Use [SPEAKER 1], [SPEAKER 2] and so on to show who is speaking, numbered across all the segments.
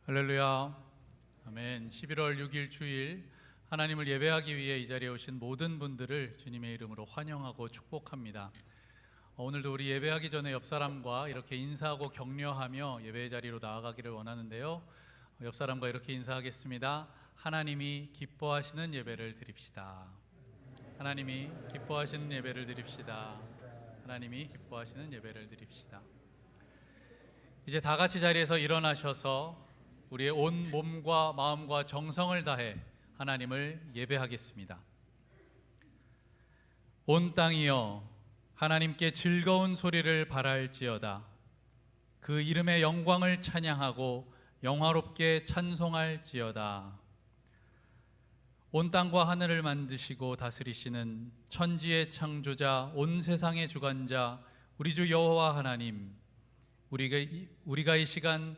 [SPEAKER 1] 할렐루야. 아멘. 11월 6일 주일 하나님을 예배하기 위해 이 자리에 오신 모든 분들을 주님의 이름으로 환영하고 축복합니다. 오늘도 우리 예배하기 전에 옆 사람과 이렇게 인사하고 격려하며 예배의 자리로 나아가기를 원하는데요. 옆 사람과 이렇게 인사하겠습니다. 하나님이 기뻐하시는 예배를 드립시다. 하나님이 기뻐하시는 예배를 드립시다. 하나님이 기뻐하시는 예배를 드립시다. 이제 다 같이 자리에서 일어나셔서 우리의 온 몸과 마음과 정성을 다해 하나님을 예배하겠습니다. 온 땅이여 하나님께 즐거운 소리를 발할지어다. 그 이름의 영광을 찬양하고 영화롭게 찬송할지어다. 온 땅과 하늘을 만드시고 다스리시는 천지의 창조자, 온 세상의 주관자 우리 주 여호와 하나님, 우리가 이 시간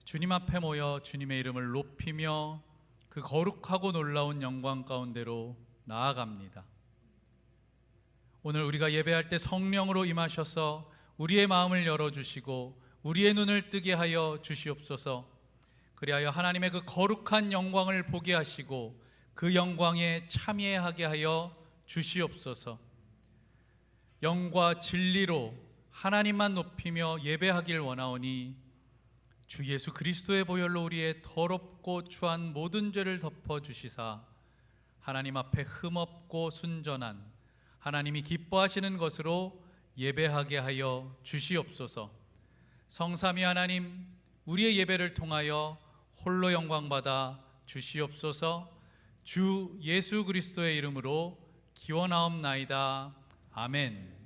[SPEAKER 1] 주님 앞에 모여 주님의 이름을 높이며 그 거룩하고 놀라운 영광 가운데로 나아갑니다. 오늘 우리가 예배할 때 성령으로 임하셔서 우리의 마음을 열어주시고 우리의 눈을 뜨게 하여 주시옵소서. 그리하여 하나님의 그 거룩한 영광을 보게 하시고 그 영광에 참여하게 하여 주시옵소서. 영과 진리로 하나님만 높이며 예배하길 원하오니 주 예수 그리스도의 보혈로 우리의 더럽고 추한 모든 죄를 덮어주시사 하나님 앞에 흠없고 순전한 하나님이 기뻐하시는 것으로 예배하게 하여 주시옵소서. 성삼위 하나님, 우리의 예배를 통하여 홀로 영광받아 주시옵소서. 주 예수 그리스도의 이름으로 기원하옵나이다. 아멘.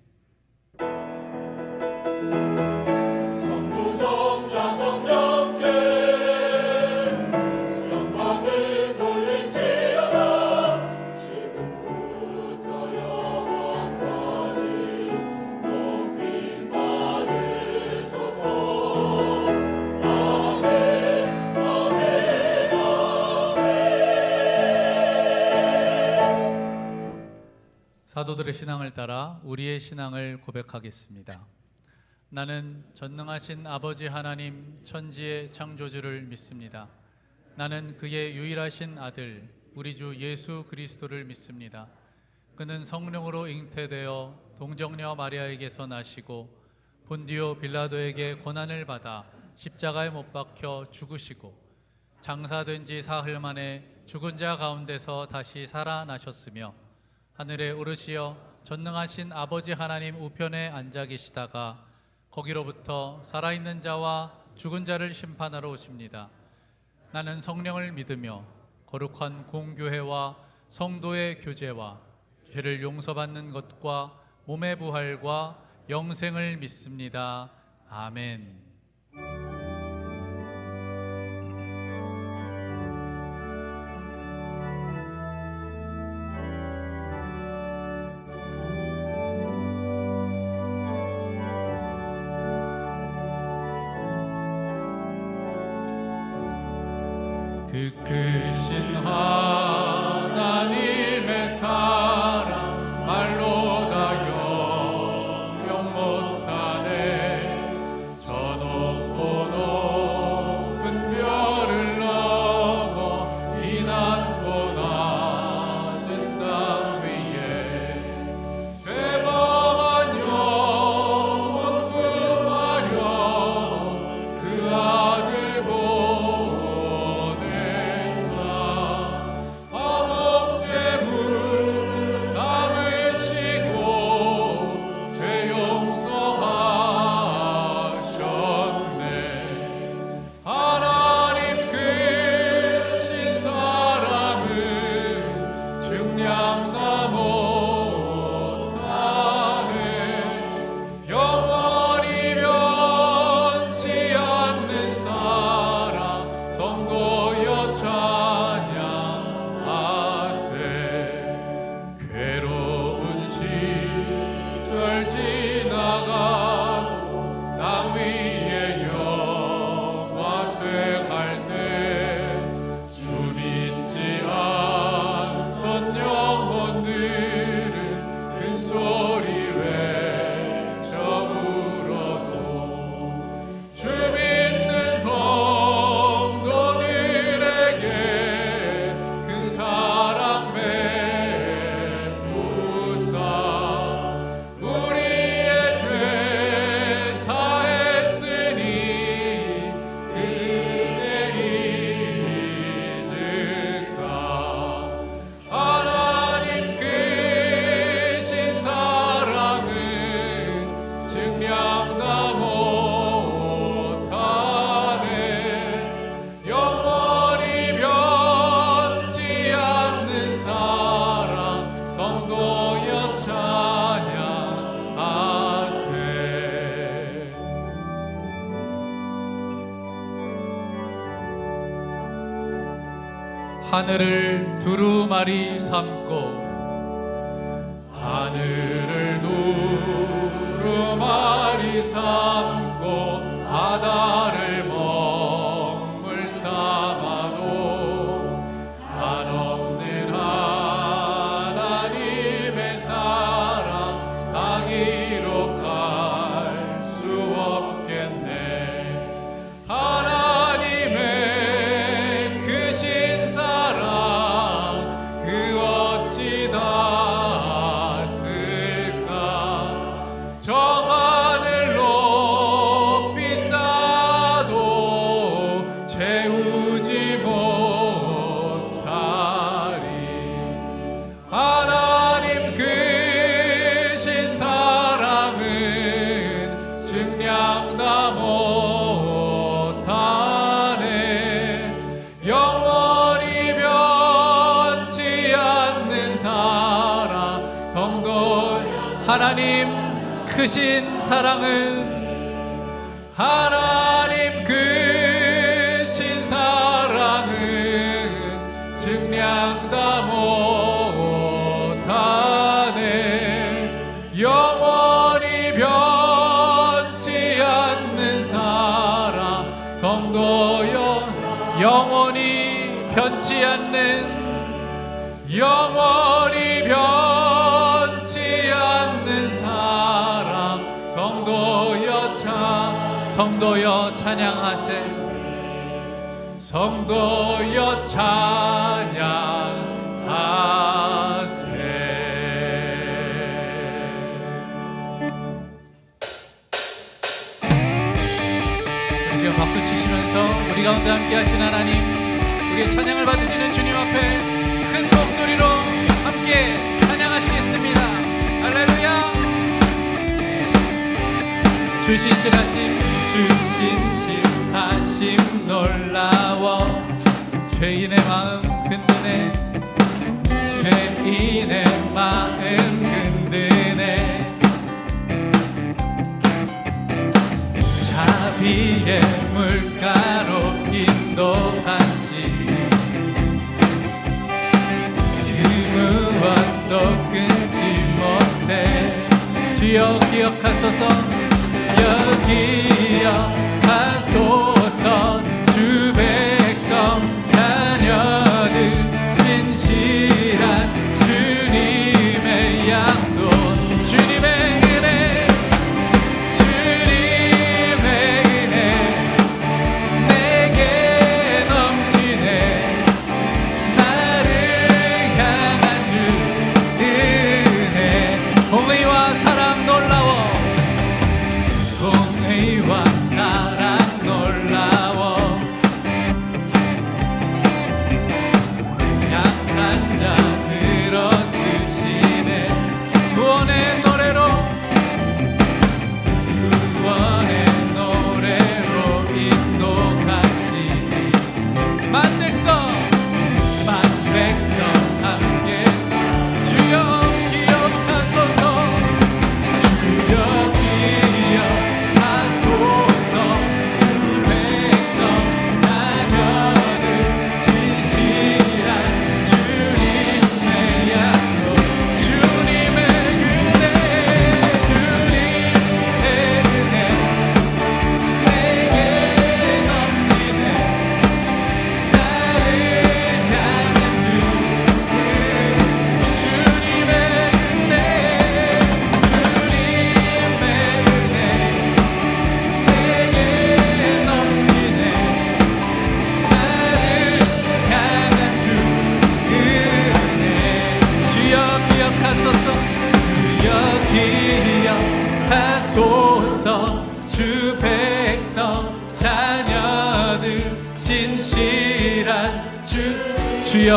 [SPEAKER 1] 사도들의 신앙을 따라 우리의 신앙을 고백하겠습니다. 나는 전능하신 아버지 하나님 천지의 창조주를 믿습니다. 나는 그의 유일하신 아들 우리 주 예수 그리스도를 믿습니다. 그는 성령으로 잉태되어 동정녀 마리아에게서 나시고 본디오 빌라도에게 고난을 받아 십자가에 못 박혀 죽으시고 장사된 지 사흘 만에 죽은 자 가운데서 다시 살아나셨으며 하늘에 오르시어 전능하신 아버지 하나님 우편에 앉아 계시다가 거기로부터 살아있는 자와 죽은 자를 심판하러 오십니다. 나는 성령을 믿으며 거룩한 공교회와 성도의 교제와 죄를 용서받는 것과 몸의 부활과 영생을 믿습니다. 아멘. 그 크신 하나님의 사랑 말로 다 영영 못하네. 저 높고 높은 별을 넘어 이 낮고 낮은 땅 위에 죄범한 영혼 구하려 그 아들 하늘을 두루마리 삼고 하늘을 두루마리 삼고 바다를 먹물 삼아도 한없는 하나님의 사랑 다 기록할 수 없겠네. 하나님의 크신 사랑 그 어찌 닿았을까. 저 하늘 높이 쌓아도 채우지 못하리. 하나님 크신 사랑은 증량 다 못하네. 영원히 변치 않는 사랑 성도. 하나님 크신 사랑은 하나님 크신 사랑은 증량 다 못하네. 영원히 변치 않는 사랑 성도여. 영원히 변치 않는 영원히 변치 않는 사랑 성도여 찬양하세. 성도여 찬양하세. 지금 박수 치시면서 우리 가운데 함께 하신 하나님, 우리의 찬양을 받으시는 주님 앞에 큰 목소리로 함께 찬양하시겠습니다. 할렐루야. 주신실하심 주신실하심 놀라워. 죄인의 마음 흔드네. 죄인의 마음 흔드네. 자비의 물가로 인도하시니 그 무엇도 끊지 못해. 주여 기억하소서. 여기여 하소서. 주 백성 자녀들 진실한 주님의 약속. 주님의 은혜 주님의 은혜 내게 넘치네. 나를 향한 주 은혜. 공의와 사랑 놀라워. 공의와 사랑 놀라워. 약한 자 들어쓰시네. 구원의 노래로 구원의 노래로 인도하시니 만백성 함께 주여 기억하소서. 주여 기억하소서. 주 백성 자녀들 진실한 주님의 약속. 주님의 은혜 주님의 은혜 내게 넘치네. 나를 향한 주 주님의 은혜 주님의 은혜 내게 넘치네. 나를 향한 주 은혜. 주여 기억하소서. 주여 기억하소서. 주 백성 자녀들 진실한 주여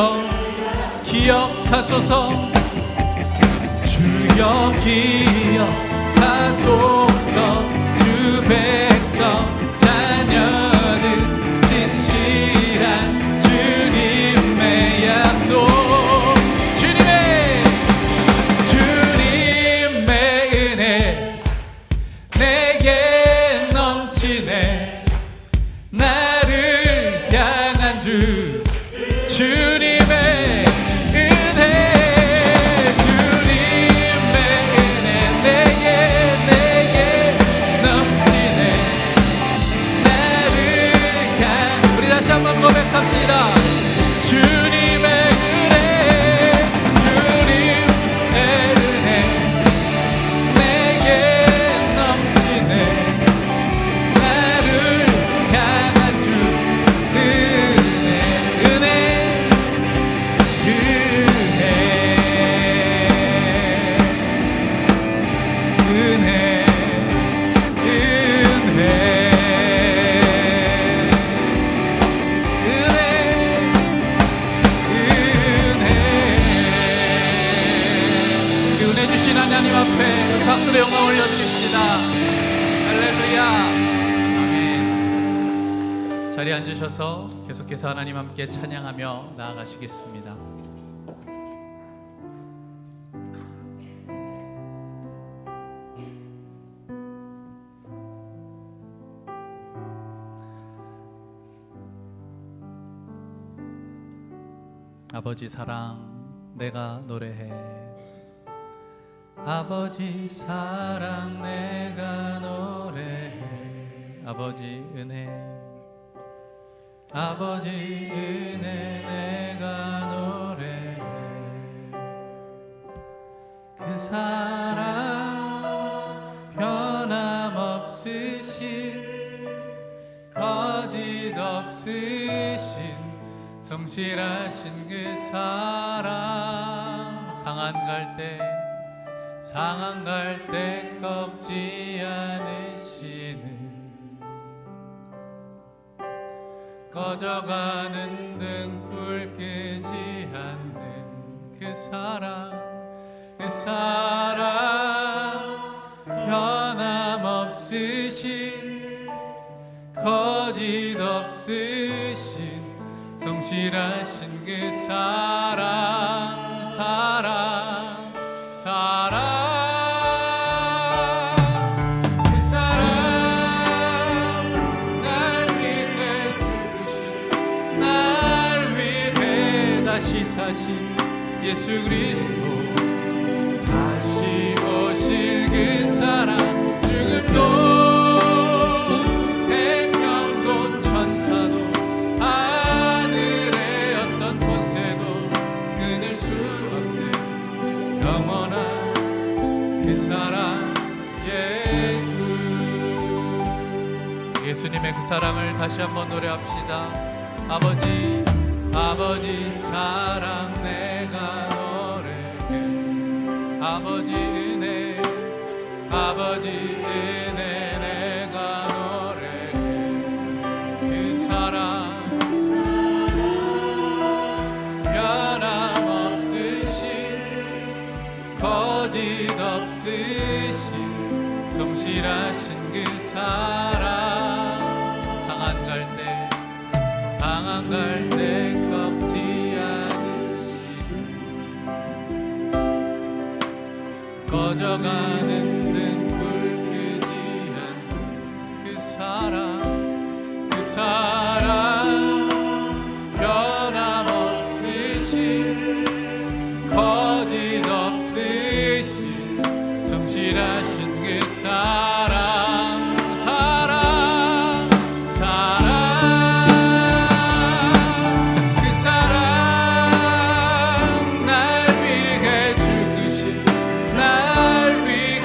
[SPEAKER 1] 기억하소서. 주여 기억하소서. 주 백성 자녀들 진실한 주님의 약속. 주님의 은혜 내게 넘치네. 나를 향한 주 주님 하나님 앞에 박수로 영광 올려드립니다. 할렐루야. 아멘. 자리에 앉으셔서 계속해서 하나님 함께 찬양하며 나아가시겠습니다. 아버지 사랑 내가 노래해. 아버지 사랑 내가 노래해. 아버지 은혜, 아버지 은혜 내가 노래해. 그 사랑 변함없으신 거짓 없으신 성실하신 그 사랑. 상한 갈 때 꺾지 않으시는 꺼져가는 등불 끄지 않는 그 사랑. 그 사랑 변함없으신 거짓 없으신 성실하신 그 사랑. 그 사랑 날 위해 죽으신, 날 위해 다시 사신 예수 그리스도. 다시 오실 그 사랑. 죽음도 생명도 천사도 하늘의 어떤 권세도 끊을 수 없는 영원한 그 사랑 예수. 예수님의 그 사랑을 다시 한번 노래합시다. 아버지 사랑 내가 노래해. 아버지 은혜, 아버지 은혜 내가 노래해. 그 사랑 변함없으신 거짓 없으신 성실하신 그 사랑. 상한 갈 때 꺾지 않으시는 꺼져가는 등불 끄지 않는 그 사랑. 그 사랑 변함없으신 거짓 없으신 성실하신 그 사랑. 날 위해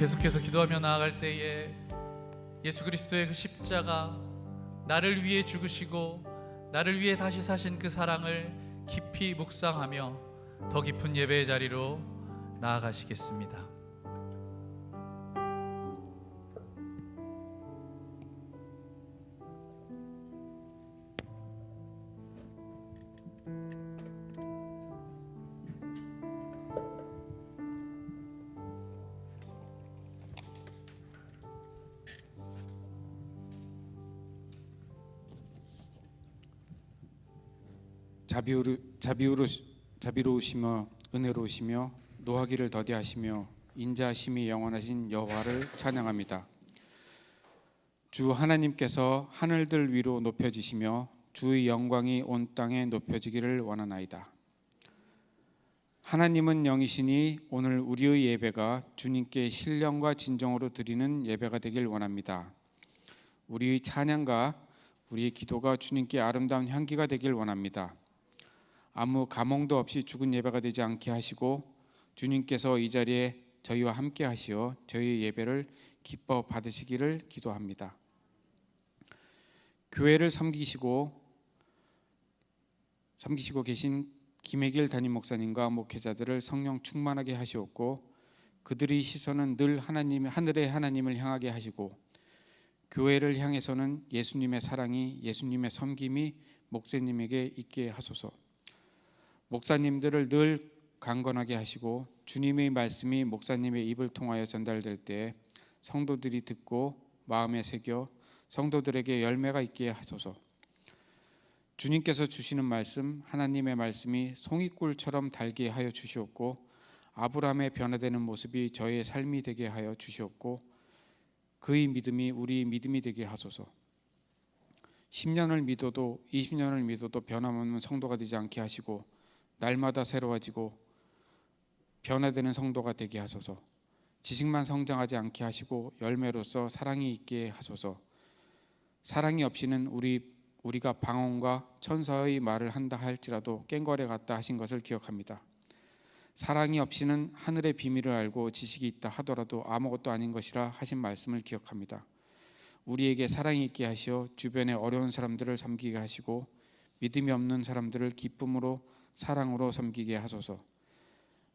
[SPEAKER 1] 계속해서 기도하며 나아갈 때에 예수 그리스도의 그 십자가, 나를 위해 죽으시고 나를 위해 다시 사신 그 사랑을 깊이 묵상하며 더 깊은 예배의 자리로 나아가시겠습니다.
[SPEAKER 2] 자비로우시며 은혜로우시며 노하기를 더디하시며 인자하심이 영원하신 여호와를 찬양합니다. 주 하나님께서 하늘들 위로 높여지시며 주의 영광이 온 땅에 높여지기를 원하나이다. 하나님은 영이시니 오늘 우리의 예배가 주님께 신령과 진정으로 드리는 예배가 되길 원합니다. 우리의 찬양과 우리의 기도가 주님께 아름다운 향기가 되길 원합니다. 아무 감흥도 없이 죽은 예배가 되지 않게 하시고 주님께서 이 자리에 저희와 함께 하시어 저희의 예배를 기뻐 받으시기를 기도합니다. 교회를 섬기시고 계신 김혜길 담임 목사님과 목회자들을 성령 충만하게 하시옵고 그들의 시선은 늘 하늘의 하나님을 향하게 하시고 교회를 향해서는 예수님의 사랑이, 예수님의 섬김이 목사님에게 있게 하소서. 목사님들을 늘 강건하게 하시고 주님의 말씀이 목사님의 입을 통하여 전달될 때 성도들이 듣고 마음에 새겨 성도들에게 열매가 있게 하소서. 주님께서 주시는 말씀, 하나님의 말씀이 송이꿀처럼 달게 하여 주시옵고 아브라함의 변화되는 모습이 저의 삶이 되게 하여 주시옵고 그의 믿음이 우리 믿음이 되게 하소서. 10년을 믿어도 20년을 믿어도 변함없는 성도가 되지 않게 하시고 날마다 새로워지고 변화되는 성도가 되게 하소서. 지식만 성장하지 않게 하시고 열매로서 사랑이 있게 하소서. 사랑이 없이는 우리가 방언과 천사의 말을 한다 할지라도 꽹과리 같다 하신 것을 기억합니다. 사랑이 없이는 하늘의 비밀을 알고 지식이 있다 하더라도 아무것도 아닌 것이라 하신 말씀을 기억합니다. 우리에게 사랑이 있게 하시어 주변의 어려운 사람들을 섬기게 하시고 믿음이 없는 사람들을 기쁨으로 사랑으로 섬기게 하소서.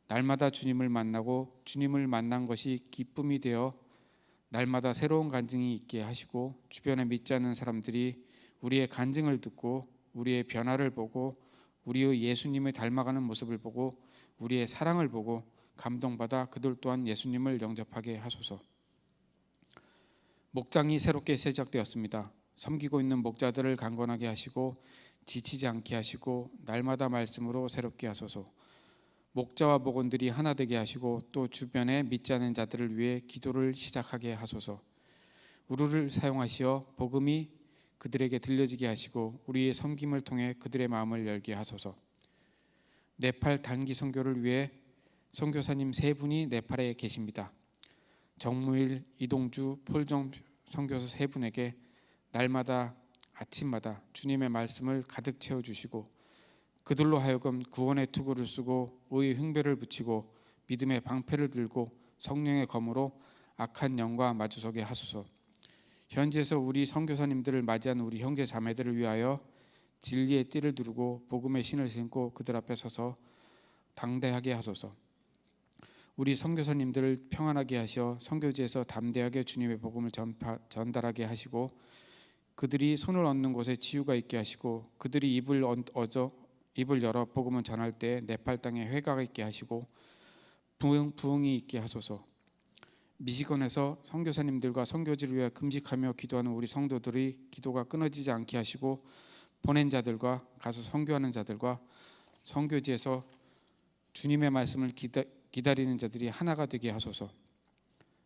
[SPEAKER 2] 날마다 주님을 만나고 주님을 만난 것이 기쁨이 되어 날마다 새로운 간증이 있게 하시고 주변에 믿지 않는 사람들이 우리의 간증을 듣고 우리의 변화를 보고 우리의 예수님을 닮아가는 모습을 보고 우리의 사랑을 보고 감동받아 그들 또한 예수님을 영접하게 하소서. 목장이 새롭게 시작되었습니다. 섬기고 있는 목자들을 강건하게 하시고 지치지 않게 하시고 날마다 말씀으로 새롭게 하소서. 목자와 목원들이 하나 되게 하시고 또 주변에 믿지 않는 자들을 위해 기도를 시작하게 하소서. 우르를 사용하시어 복음이 그들에게 들려지게 하시고 우리의 섬김을 통해 그들의 마음을 열게 하소서. 네팔 단기 선교를 위해 선교사님 3분이 네팔에 계십니다. 정무일, 이동주, 폴정 선교사 3분에게 날마다 아침마다 주님의 말씀을 가득 채워주시고 그들로 하여금 구원의 투구를 쓰고 의의 흉배를 붙이고 믿음의 방패를 들고 성령의 검으로 악한 영과 마주서게 하소서. 현지에서 우리 선교사님들을 맞이한 우리 형제 자매들을 위하여 진리의 띠를 두르고 복음의 신을 신고 그들 앞에 서서 당대하게 하소서. 우리 선교사님들을 평안하게 하시어 선교지에서 담대하게 주님의 복음을 전달하게 하시고 그들이 손을 얹는 곳에 지유가 있게 하시고 그들이 입을 열어 복음을 전할 때 네팔 땅에 회개가 있게 하시고 부흥이 있게 하소서. 미시건에서 선교사님들과 선교지를 위해 금식하며 기도하는 우리 성도들의 기도가 끊어지지 않게 하시고 보낸 자들과 가서 선교하는 자들과 선교지에서 주님의 말씀을 기다리는 자들이 하나가 되게 하소서.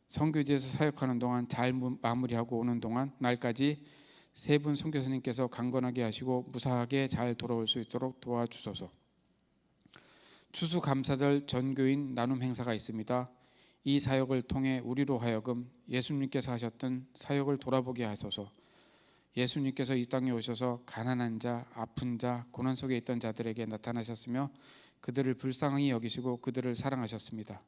[SPEAKER 2] 선교지에서 사역하는 동안 잘 마무리하고 오는 동안 날까지 3분 선교사님께서 강건하게 하시고 무사하게 잘 돌아올 수 있도록 도와주소서. 추수감사절 전교인 나눔 행사가 있습니다. 이 사역을 통해 우리로 하여금 예수님께서 하셨던 사역을 돌아보게 하소서. 예수님께서 이 땅에 오셔서 가난한 자, 아픈 자, 고난 속에 있던 자들에게 나타나셨으며 그들을 불쌍히 여기시고 그들을 사랑하셨습니다.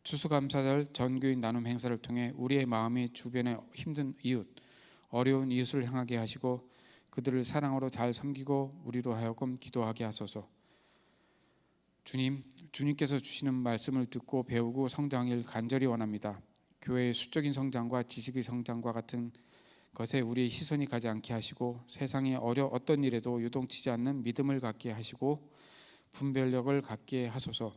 [SPEAKER 2] 추수감사절 전교인 나눔 행사를 통해 우리의 마음이 주변의 힘든 이웃, 어려운 이웃을 향하게 하시고 그들을 사랑으로 잘 섬기고 우리로 하여금 기도하게 하소서. 주님께서 주시는 말씀을 듣고 배우고 성장하길 간절히 원합니다. 교회의 수적인 성장과 지식의 성장과 같은 것에 우리의 시선이 가지 않게 하시고 세상의 어떤 일에도 요동치지 않는 믿음을 갖게 하시고 분별력을 갖게 하소서.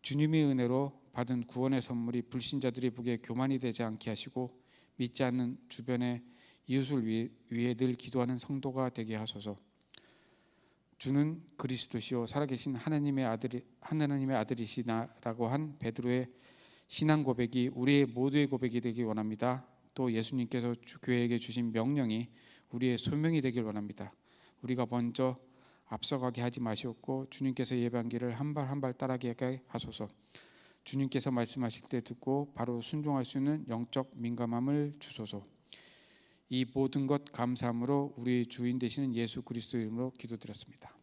[SPEAKER 2] 주님의 은혜로 받은 구원의 선물이 불신자들이 보기에 교만이 되지 않게 하시고 믿지 않는 주변의 이웃을 위해 늘 기도하는 성도가 되게 하소서. 주는 그리스도시요 살아계신 하나님의 아들이시나라고 한 베드로의 신앙 고백이 우리의 모두의 고백이 되길 원합니다. 또 예수님께서 교회에게 주신 명령이 우리의 소명이 되길 원합니다. 우리가 먼저 앞서가게 하지 마시옵고 주님께서 예배한기를 한 발 한 발 따라가게 하소서. 주님께서 말씀하실 때 듣고 바로 순종할 수 있는 영적 민감함을 주소서. 이 모든 것 감사함으로 우리 주인 되시는 예수 그리스도 이름으로 기도드렸습니다.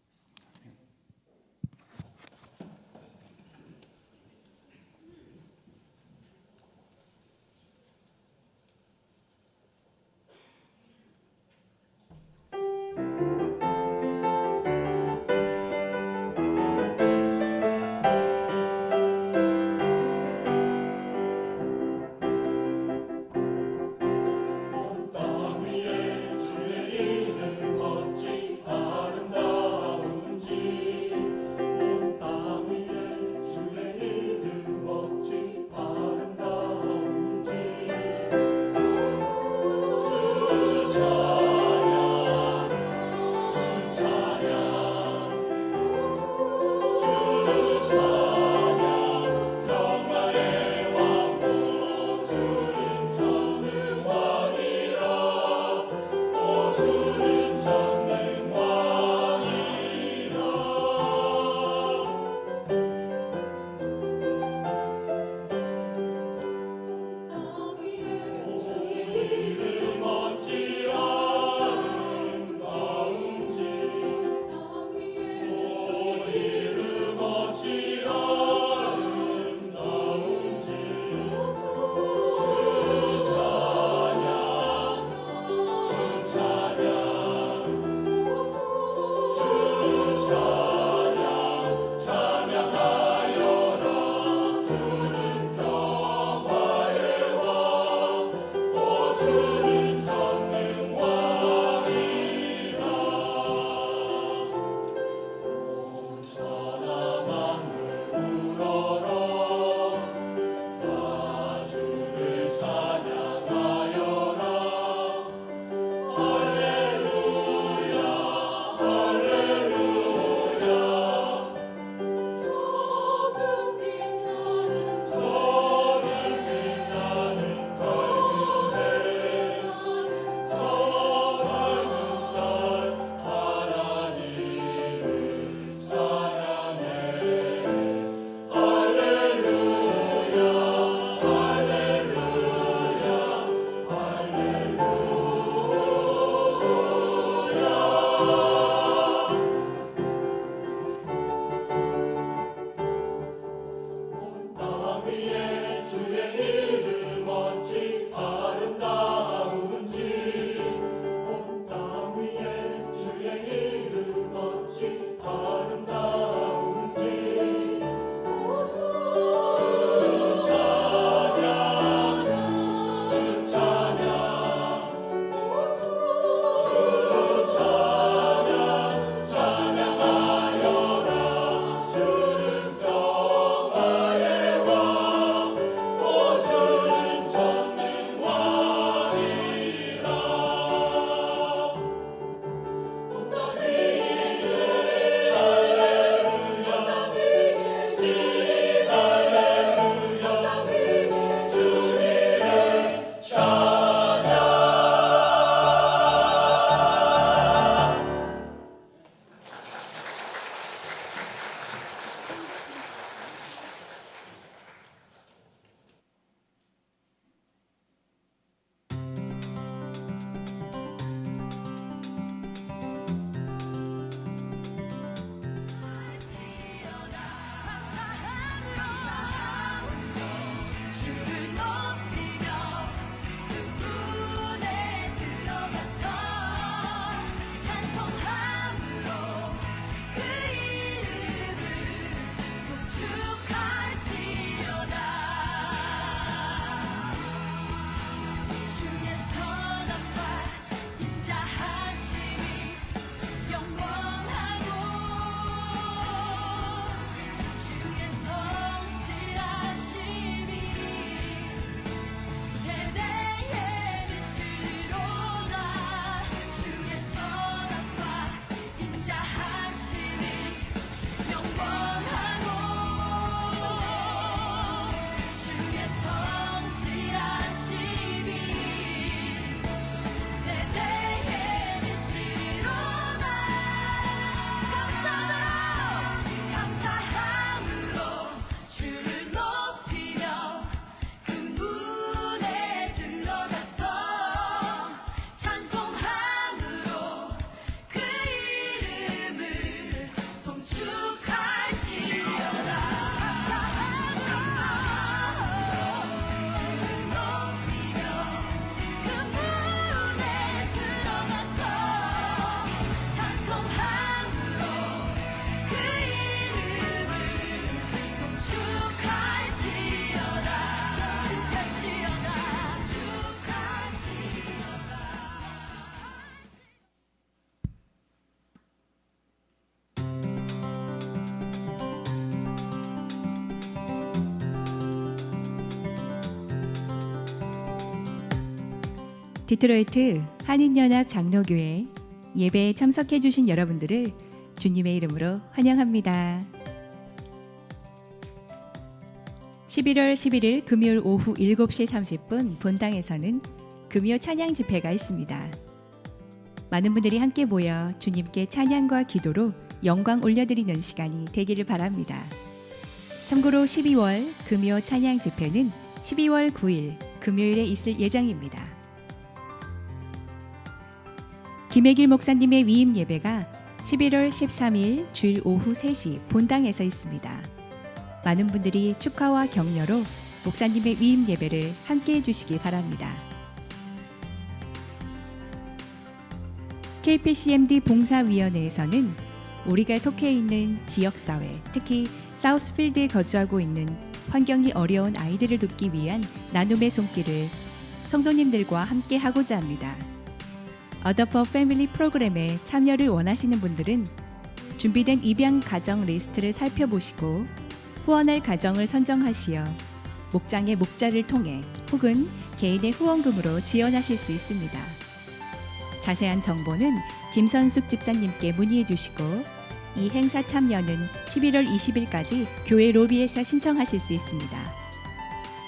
[SPEAKER 3] 땅 위에 주의 이름 어찌 아름다워 디트로이트 한인연합 장로교회 예배에 참석해 주신 여러분들을 주님의 이름으로 환영합니다. 11월 11일 금요일 오후 7시 30분 본당에서는 금요 찬양 집회가 있습니다. 많은 분들이 함께 모여 주님께 찬양과 기도로 영광 올려드리는 시간이 되기를 바랍니다. 참고로 12월 금요 찬양 집회는 12월 9일 금요일에 있을 예정입니다. 김혜길 목사님의 위임 예배가 11월 13일 주일 오후 3시 본당에서 있습니다. 많은 분들이 축하와 격려로 목사님의 위임 예배를 함께 해주시기 바랍니다. KPCMD 봉사위원회에서는 우리가 속해 있는 지역사회, 특히 사우스필드에 거주하고 있는 환경이 어려운 아이들을 돕기 위한 나눔의 손길을 성도님들과 함께 하고자 합니다. 어더퍼 패밀리 프로그램에 참여를 원하시는 분들은 준비된 입양 가정 리스트를 살펴보시고 후원할 가정을 선정하시어 목장의 목자를 통해 혹은 개인의 후원금으로 지원하실 수 있습니다. 자세한 정보는 김선숙 집사님께 문의해 주시고 이 행사 참여는 11월 20일까지 교회 로비에서 신청하실 수 있습니다.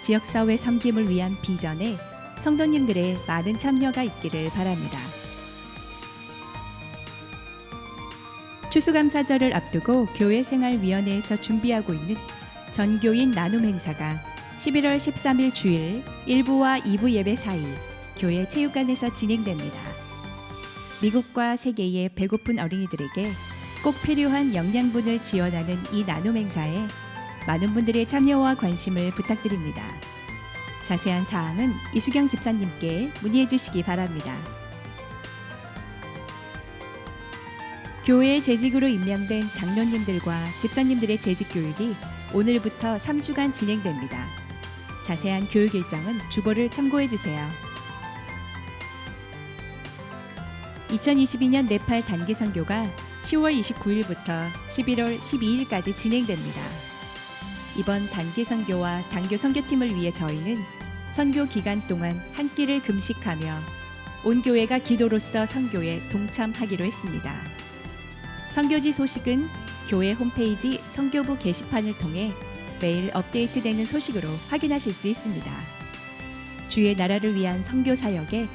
[SPEAKER 3] 지역사회 섬김을 위한 비전에 성도님들의 많은 참여가 있기를 바랍니다. 추수감사절을 앞두고 교회생활위원회에서 준비하고 있는 전교인 나눔 행사가 11월 13일 주일 1부와 2부 예배 사이 교회 체육관에서 진행됩니다. 미국과 세계의 배고픈 어린이들에게 꼭 필요한 영양분을 지원하는 이 나눔 행사에 많은 분들의 참여와 관심을 부탁드립니다. 자세한 사항은 이수경 집사님께 문의해 주시기 바랍니다. 교회의 재직으로 임명된 장로님들과 집사님들의 재직 교육이 오늘부터 3주간 진행됩니다. 자세한 교육 일정은 주보를 참고해 주세요. 2022년 네팔 단기 선교가 10월 29일부터 11월 12일까지 진행됩니다. 이번 단기 선교와 단교 선교팀을 위해 저희는 선교 기간 동안 한 끼를 금식하며 온 교회가 기도로서 선교에 동참하기로 했습니다. 선교지 소식은 교회 홈페이지 선교부 게시판을 통해 매일 업데이트되는 소식으로 확인하실 수 있습니다. 주의 나라를 위한 선교 사역에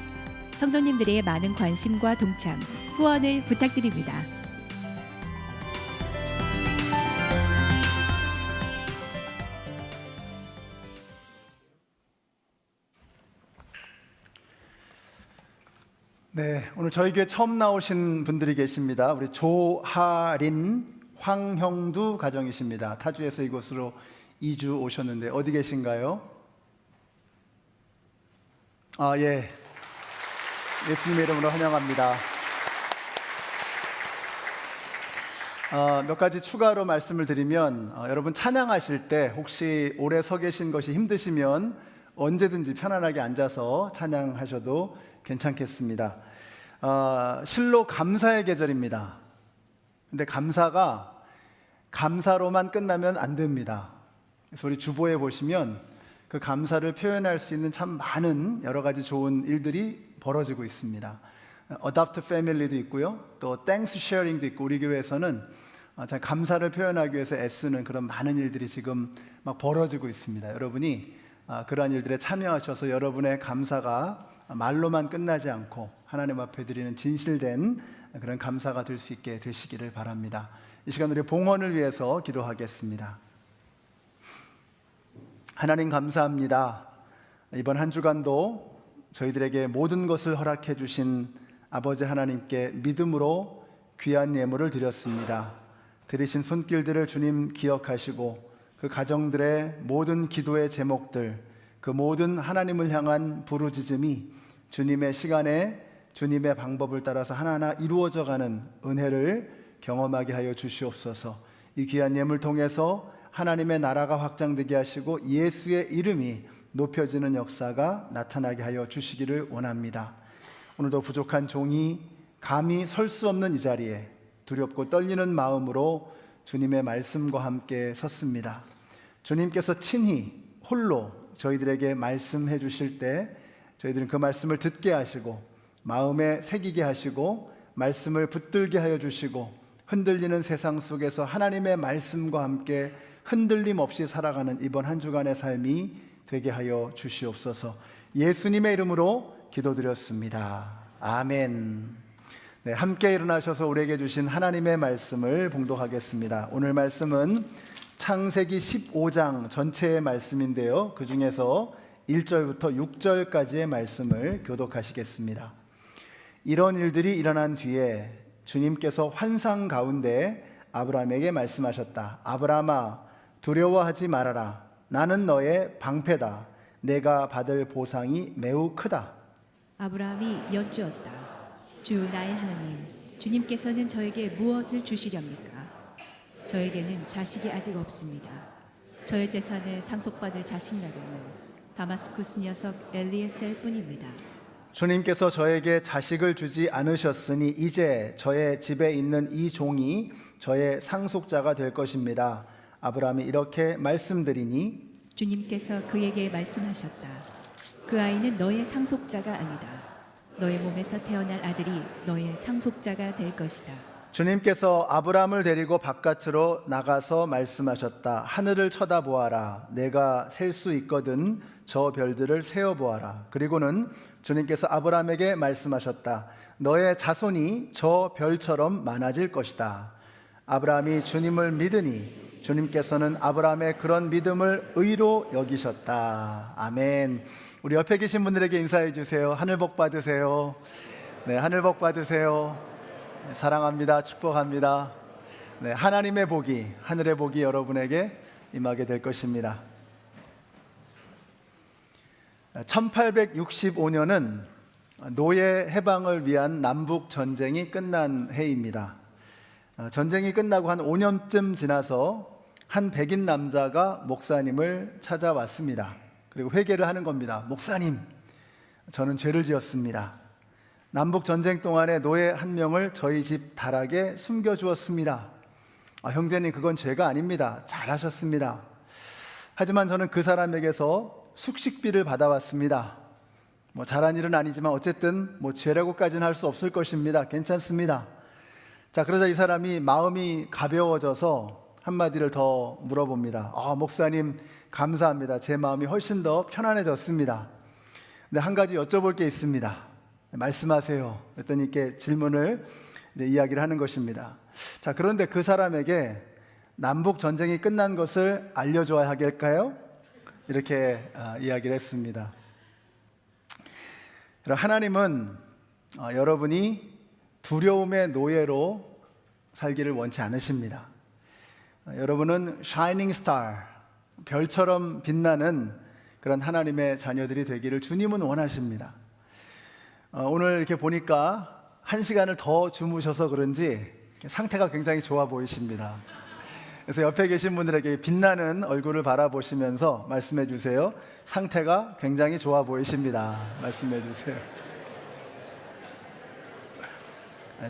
[SPEAKER 3] 성도님들의 많은 관심과 동참, 후원을 부탁드립니다.
[SPEAKER 4] 네, 오늘 저희 교회 처음 나오신 분들이 계십니다. 우리 조하린, 황형두 가정이십니다. 타주에서 이곳으로 이주 오셨는데 어디 계신가요? 예. 예수님의 이름으로 환영합니다. 몇 가지 추가로 말씀을 드리면 여러분 찬양하실 때 혹시 오래 서 계신 것이 힘드시면 언제든지 편안하게 앉아서 찬양하셔도 괜찮겠습니다. 실로 감사의 계절입니다. 근데 감사가 감사로만 끝나면 안 됩니다. 그래서 우리 주보에 보시면 그 감사를 표현할 수 있는 참 많은 여러 가지 좋은 일들이 벌어지고 있습니다. Adopt Family도 있고요, 또 Thanks Sharing도 있고, 우리 교회에서는 감사를 표현하기 위해서 애쓰는 그런 많은 일들이 지금 막 벌어지고 있습니다. 여러분이 그러한 일들에 참여하셔서 여러분의 감사가 말로만 끝나지 않고 하나님 앞에 드리는 진실된 그런 감사가 될 수 있게 되시기를 바랍니다. 이 시간 우리 봉헌을 위해서 기도하겠습니다. 하나님 감사합니다. 이번 한 주간도 저희들에게 모든 것을 허락해 주신 아버지 하나님께 믿음으로 귀한 예물을 드렸습니다. 드리신 손길들을 주님 기억하시고 그 가정들의 모든 기도의 제목들, 그 모든 하나님을 향한 부르짖음이 주님의 시간에 주님의 방법을 따라서 하나하나 이루어져가는 은혜를 경험하게 하여 주시옵소서. 이 귀한 예물 통해서 하나님의 나라가 확장되게 하시고 예수의 이름이 높여지는 역사가 나타나게 하여 주시기를 원합니다. 오늘도 부족한 종이 감히 설 수 없는 이 자리에 두렵고 떨리는 마음으로 주님의 말씀과 함께 섰습니다. 주님께서 친히 홀로 저희들에게 말씀해 주실 때 저희들은 그 말씀을 듣게 하시고 마음에 새기게 하시고 말씀을 붙들게 하여 주시고 흔들리는 세상 속에서 하나님의 말씀과 함께 흔들림 없이 살아가는 이번 한 주간의 삶이 되게 하여 주시옵소서. 예수님의 이름으로 기도드렸습니다. 아멘. 네, 함께 일어나셔서 우리에게 주신 하나님의 말씀을 봉독하겠습니다. 오늘 말씀은 창세기 15장 전체의 말씀인데요, 그 중에서 1절부터 6절까지의 말씀을 교독하시겠습니다. 이런 일들이 일어난 뒤에 주님께서 환상 가운데 아브라함에게 말씀하셨다. 아브라함아, 두려워하지 말아라. 나는 너의 방패다. 내가 받을 보상이 매우 크다.
[SPEAKER 3] 아브라함이 여쭈었다. 주 나의 하나님, 주님께서는 저에게 무엇을 주시렵니까? 저에게는 자식이 아직 없습니다. 저의 재산을 상속받을 자식나로는 다마스쿠스 녀석 엘리에셀 뿐입니다.
[SPEAKER 4] 주님께서 저에게 자식을 주지 않으셨으니 이제 저의 집에 있는 이 종이 저의 상속자가 될 것입니다. 아브라함이 이렇게 말씀드리니
[SPEAKER 3] 주님께서 그에게 말씀하셨다. 그 아이는 너의 상속자가 아니다. 너의 몸에서 태어날 아들이 너의 상속자가 될 것이다.
[SPEAKER 4] 주님께서 아브라함을 데리고 바깥으로 나가서 말씀하셨다. 하늘을 쳐다보아라. 내가 셀 수 있거든 저 별들을 세어보아라. 그리고는 주님께서 아브라함에게 말씀하셨다. 너의 자손이 저 별처럼 많아질 것이다. 아브라함이 주님을 믿으니 주님께서는 아브라함의 그런 믿음을 의로 여기셨다. 아멘. 우리 옆에 계신 분들에게 인사해 주세요. 하늘 복 받으세요. 네, 하늘 복 받으세요. 네, 사랑합니다. 축복합니다. 네, 하나님의 복이, 하늘의 복이 여러분에게 임하게 될 것입니다. 1865년은 노예 해방을 위한 남북 전쟁이 끝난 해입니다. 전쟁이 끝나고 한 5년쯤 지나서 한 백인 남자가 목사님을 찾아왔습니다. 그리고 회개를 하는 겁니다. 목사님, 저는 죄를 지었습니다. 남북 전쟁 동안에 노예 한 명을 저희 집 다락에 숨겨주었습니다. 형제님, 그건 죄가 아닙니다. 잘하셨습니다. 하지만 저는 그 사람에게서 숙식비를 받아왔습니다. 잘한 일은 아니지만 어쨌든 죄라고까지는 할 수 없을 것입니다. 괜찮습니다. 자, 그러자 이 사람이 마음이 가벼워져서 한마디를 더 물어봅니다. 목사님, 감사합니다. 제 마음이 훨씬 더 편안해졌습니다. 근데 한 가지 여쭤볼 게 있습니다. 말씀하세요. 그랬더니 이렇게 질문을 이야기를 하는 것입니다. 자, 그런데 그 사람에게 남북 전쟁이 끝난 것을 알려줘야 하겠을까요? 이렇게 이야기를 했습니다. 하나님은 여러분이 두려움의 노예로 살기를 원치 않으십니다. 여러분은 shining star, 별처럼 빛나는 그런 하나님의 자녀들이 되기를 주님은 원하십니다. 오늘 이렇게 보니까 1시간을 더 주무셔서 그런지 상태가 굉장히 좋아 보이십니다. 그래서 옆에 계신 분들에게 빛나는 얼굴을 바라보시면서 말씀해 주세요. 상태가 굉장히 좋아 보이십니다. 말씀해 주세요.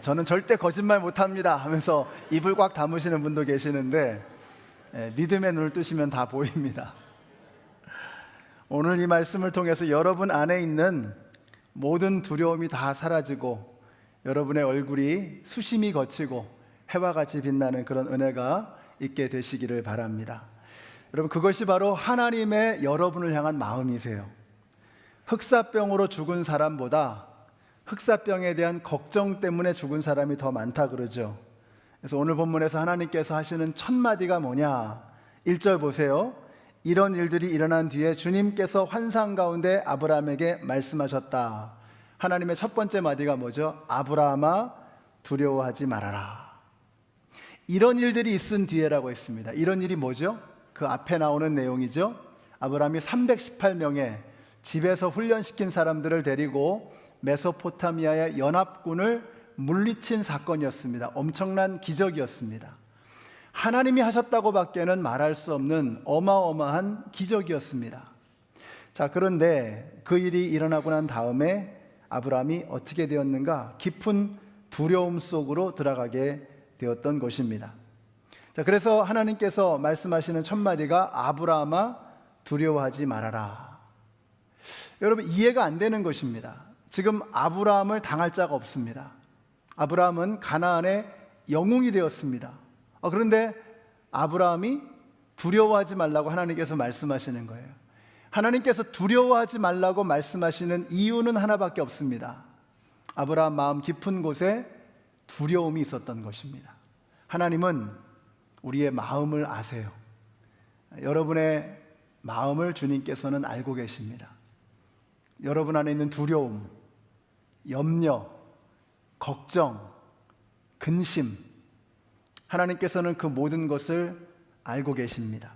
[SPEAKER 4] 저는 절대 거짓말 못합니다 하면서 입을 꽉 다무시는 분도 계시는데 믿음의 눈을 뜨시면 다 보입니다. 오늘 이 말씀을 통해서 여러분 안에 있는 모든 두려움이 다 사라지고 여러분의 얼굴이 수심이 거치고 해와 같이 빛나는 그런 은혜가 있게 되시기를 바랍니다. 여러분, 그것이 바로 하나님의 여러분을 향한 마음이세요. 흑사병으로 죽은 사람보다 흑사병에 대한 걱정 때문에 죽은 사람이 더 많다 그러죠. 그래서 오늘 본문에서 하나님께서 하시는 첫 마디가 뭐냐? 1절 보세요. 이런 일들이 일어난 뒤에 주님께서 환상 가운데 아브라함에게 말씀하셨다. 하나님의 첫 번째 마디가 뭐죠? 아브라함아, 두려워하지 말아라. 이런 일들이 있은 뒤에라고 했습니다. 이런 일이 뭐죠? 그 앞에 나오는 내용이죠. 아브라함이 318명의 집에서 훈련시킨 사람들을 데리고 메소포타미아의 연합군을 물리친 사건이었습니다. 엄청난 기적이었습니다. 하나님이 하셨다고 밖에는 말할 수 없는 어마어마한 기적이었습니다. 자, 그런데 그 일이 일어나고 난 다음에 아브라함이 어떻게 되었는가? 깊은 두려움 속으로 들어가게 되었던 것입니다. 자, 그래서 하나님께서 말씀하시는 첫 마디가 아브라함아, 두려워하지 말아라. 여러분, 이해가 안 되는 것입니다. 지금 아브라함을 당할 자가 없습니다. 아브라함은 가나안의 영웅이 되었습니다. 그런데 아브라함이 두려워하지 말라고 하나님께서 말씀하시는 거예요. 하나님께서 두려워하지 말라고 말씀하시는 이유는 하나밖에 없습니다. 아브라함 마음 깊은 곳에 두려움이 있었던 것입니다. 하나님은 우리의 마음을 아세요. 여러분의 마음을 주님께서는 알고 계십니다. 여러분 안에 있는 두려움, 염려, 걱정, 근심, 하나님께서는 그 모든 것을 알고 계십니다.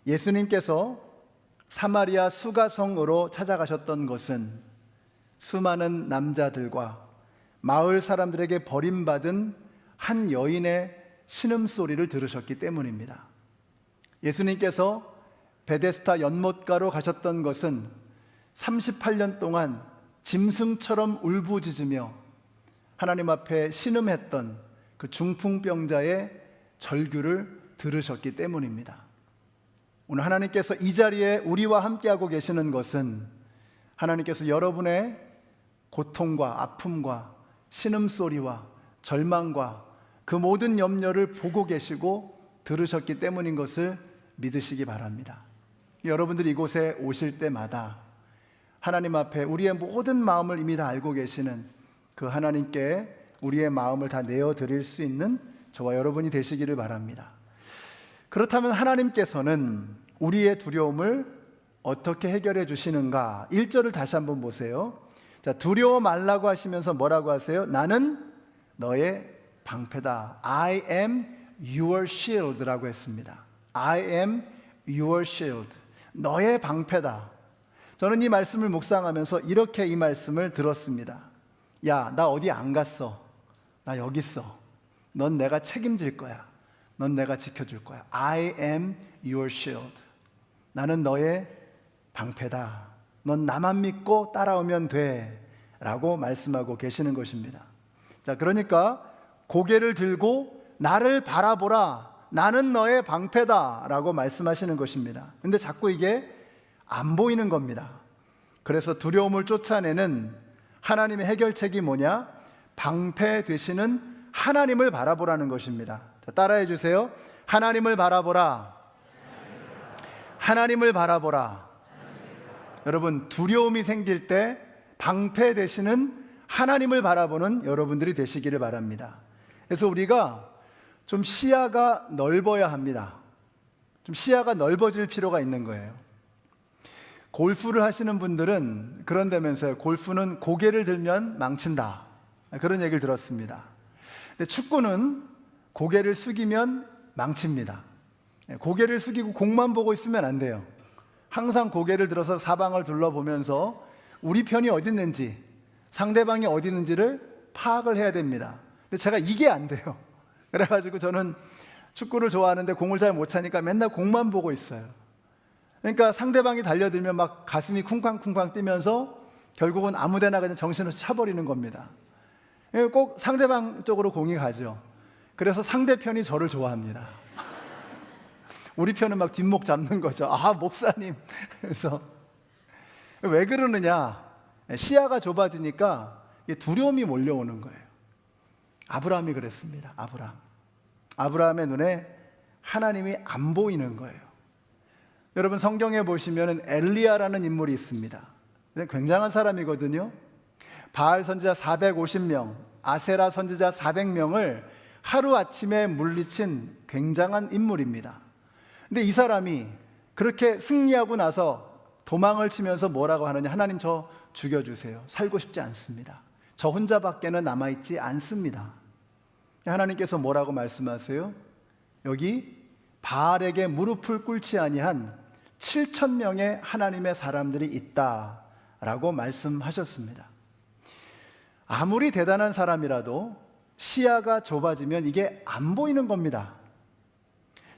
[SPEAKER 4] 예수님께서 사마리아 수가성으로 찾아가셨던 것은 수많은 남자들과 마을 사람들에게 버림받은 한 여인의 신음소리를 들으셨기 때문입니다. 예수님께서 베데스다 연못가로 가셨던 것은 38년 동안 짐승처럼 울부짖으며 하나님 앞에 신음했던 그 중풍병자의 절규를 들으셨기 때문입니다. 오늘 하나님께서 이 자리에 우리와 함께하고 계시는 것은 하나님께서 여러분의 고통과 아픔과 신음소리와 절망과 그 모든 염려를 보고 계시고 들으셨기 때문인 것을 믿으시기 바랍니다. 여러분들이 이곳에 오실 때마다 하나님 앞에 우리의 모든 마음을 이미 다 알고 계시는 그 하나님께 우리의 마음을 다 내어드릴 수 있는 저와 여러분이 되시기를 바랍니다. 그렇다면 하나님께서는 우리의 두려움을 어떻게 해결해 주시는가? 1절을 다시 한번 보세요. 자, 두려워 말라고 하시면서 뭐라고 하세요? 나는 너의 방패다. I am your shield라고 했습니다. I am your shield. 너의 방패다. 저는 이 말씀을 묵상하면서 이렇게 이 말씀을 들었습니다. 야, 나 어디 안 갔어. 나 여기 있어. 넌 내가 책임질 거야. 넌 내가 지켜줄 거야. I am your shield. 나는 너의 방패다. 넌 나만 믿고 따라오면 돼. 라고 말씀하고 계시는 것입니다. 자, 그러니까 고개를 들고 나를 바라보라. 나는 너의 방패다. 라고 말씀하시는 것입니다. 근데 자꾸 이게 안 보이는 겁니다. 그래서 두려움을 쫓아내는 하나님의 해결책이 뭐냐? 방패 되시는 하나님을 바라보라는 것입니다. 자, 따라해 주세요. 하나님을 바라보라. 하나님을 바라보라. 여러분, 두려움이 생길 때 방패 되시는 하나님을 바라보는 여러분들이 되시기를 바랍니다. 그래서 우리가 좀 시야가 넓어야 합니다. 좀 시야가 넓어질 필요가 있는 거예요. 골프를 하시는 분들은 그런다면서요. 골프는 고개를 들면 망친다. 그런 얘기를 들었습니다. 근데 축구는 고개를 숙이면 망칩니다. 고개를 숙이고 공만 보고 있으면 안 돼요. 항상 고개를 들어서 사방을 둘러보면서 우리 편이 어디 있는지, 상대방이 어디 있는지를 파악을 해야 됩니다. 근데 제가 이게 안 돼요. 그래가지고 저는 축구를 좋아하는데 공을 잘 못 차니까 맨날 공만 보고 있어요. 그러니까 상대방이 달려들면 막 가슴이 쿵쾅쿵쾅 뛰면서 결국은 아무데나 그냥 정신없이 차버리는 겁니다. 꼭 상대방 쪽으로 공이 가죠. 그래서 상대편이 저를 좋아합니다. 우리 편은 막 뒷목 잡는 거죠. 아, 목사님. 그래서 왜 그러느냐? 시야가 좁아지니까 두려움이 몰려오는 거예요. 아브라함이 그랬습니다. 아브라함의 눈에 하나님이 안 보이는 거예요. 여러분, 성경에 보시면 엘리야라는 인물이 있습니다. 굉장한 사람이거든요. 바알 선지자 450명, 아세라 선지자 400명을 하루아침에 물리친 굉장한 인물입니다. 근데 이 사람이 그렇게 승리하고 나서 도망을 치면서 뭐라고 하느냐? 하나님, 저 죽여주세요. 살고 싶지 않습니다. 저 혼자밖에는 남아있지 않습니다. 하나님께서 뭐라고 말씀하세요? 여기 바알에게 무릎을 꿇지 아니한 7,000명의 하나님의 사람들이 있다라고 말씀하셨습니다. 아무리 대단한 사람이라도 시야가 좁아지면 이게 안 보이는 겁니다.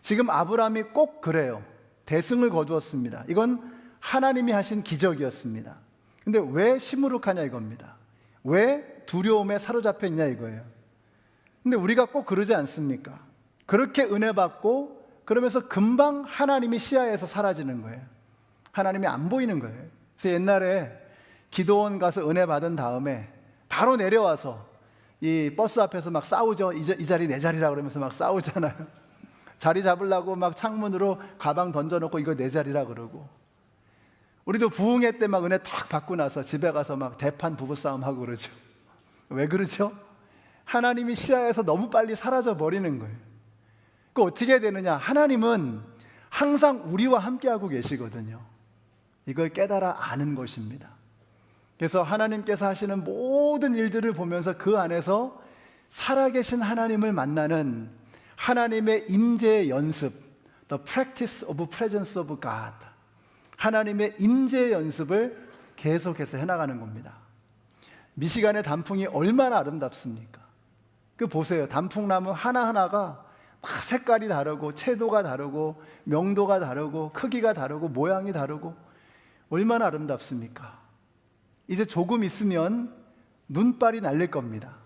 [SPEAKER 4] 지금 아브라함이 꼭 그래요. 대승을 거두었습니다. 이건 하나님이 하신 기적이었습니다. 근데 왜 시무룩하냐 이겁니다. 왜 두려움에 사로잡혀 있냐 이거예요. 근데 우리가 꼭 그러지 않습니까? 그렇게 은혜 받고 그러면서 금방 하나님이 시야에서 사라지는 거예요. 하나님이 안 보이는 거예요. 그래서 옛날에 기도원 가서 은혜 받은 다음에 바로 내려와서 이 버스 앞에서 막 싸우죠. 이 자리 내 자리라 그러면서 막 싸우잖아요. 자리 잡으려고 막 창문으로 가방 던져놓고 이거 내 자리라 그러고. 우리도 부흥회 때 막 은혜 탁 받고 나서 집에 가서 막 대판 부부싸움 하고 그러죠. 왜 그러죠? 하나님이 시야에서 너무 빨리 사라져 버리는 거예요. 그 어떻게 되느냐? 하나님은 항상 우리와 함께하고 계시거든요. 이걸 깨달아 아는 것입니다. 그래서 하나님께서 하시는 모든 일들을 보면서 그 안에서 살아계신 하나님을 만나는 하나님의 임재의 연습, The practice of presence of God, 하나님의 임재의 연습을 계속해서 해나가는 겁니다. 미시간의 단풍이 얼마나 아름답습니까? 그 보세요. 단풍나무 하나하나가 막 색깔이 다르고 채도가 다르고 명도가 다르고 크기가 다르고 모양이 다르고 얼마나 아름답습니까? 이제 조금 있으면 눈발이 날릴 겁니다.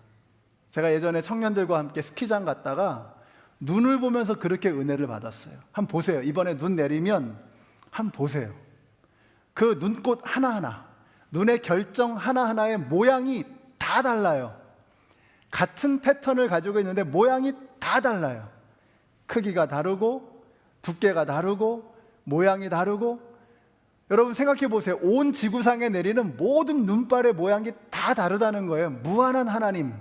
[SPEAKER 4] 제가 예전에 청년들과 함께 스키장 갔다가 눈을 보면서 그렇게 은혜를 받았어요. 한번 보세요. 이번에 눈 내리면 한번 보세요. 그 눈꽃 하나하나, 눈의 결정 하나하나의 모양이 다 달라요. 같은 패턴을 가지고 있는데 모양이 다 달라요. 크기가 다르고 두께가 다르고 모양이 다르고. 여러분 생각해 보세요. 온 지구상에 내리는 모든 눈발의 모양이 다 다르다는 거예요. 무한한 하나님.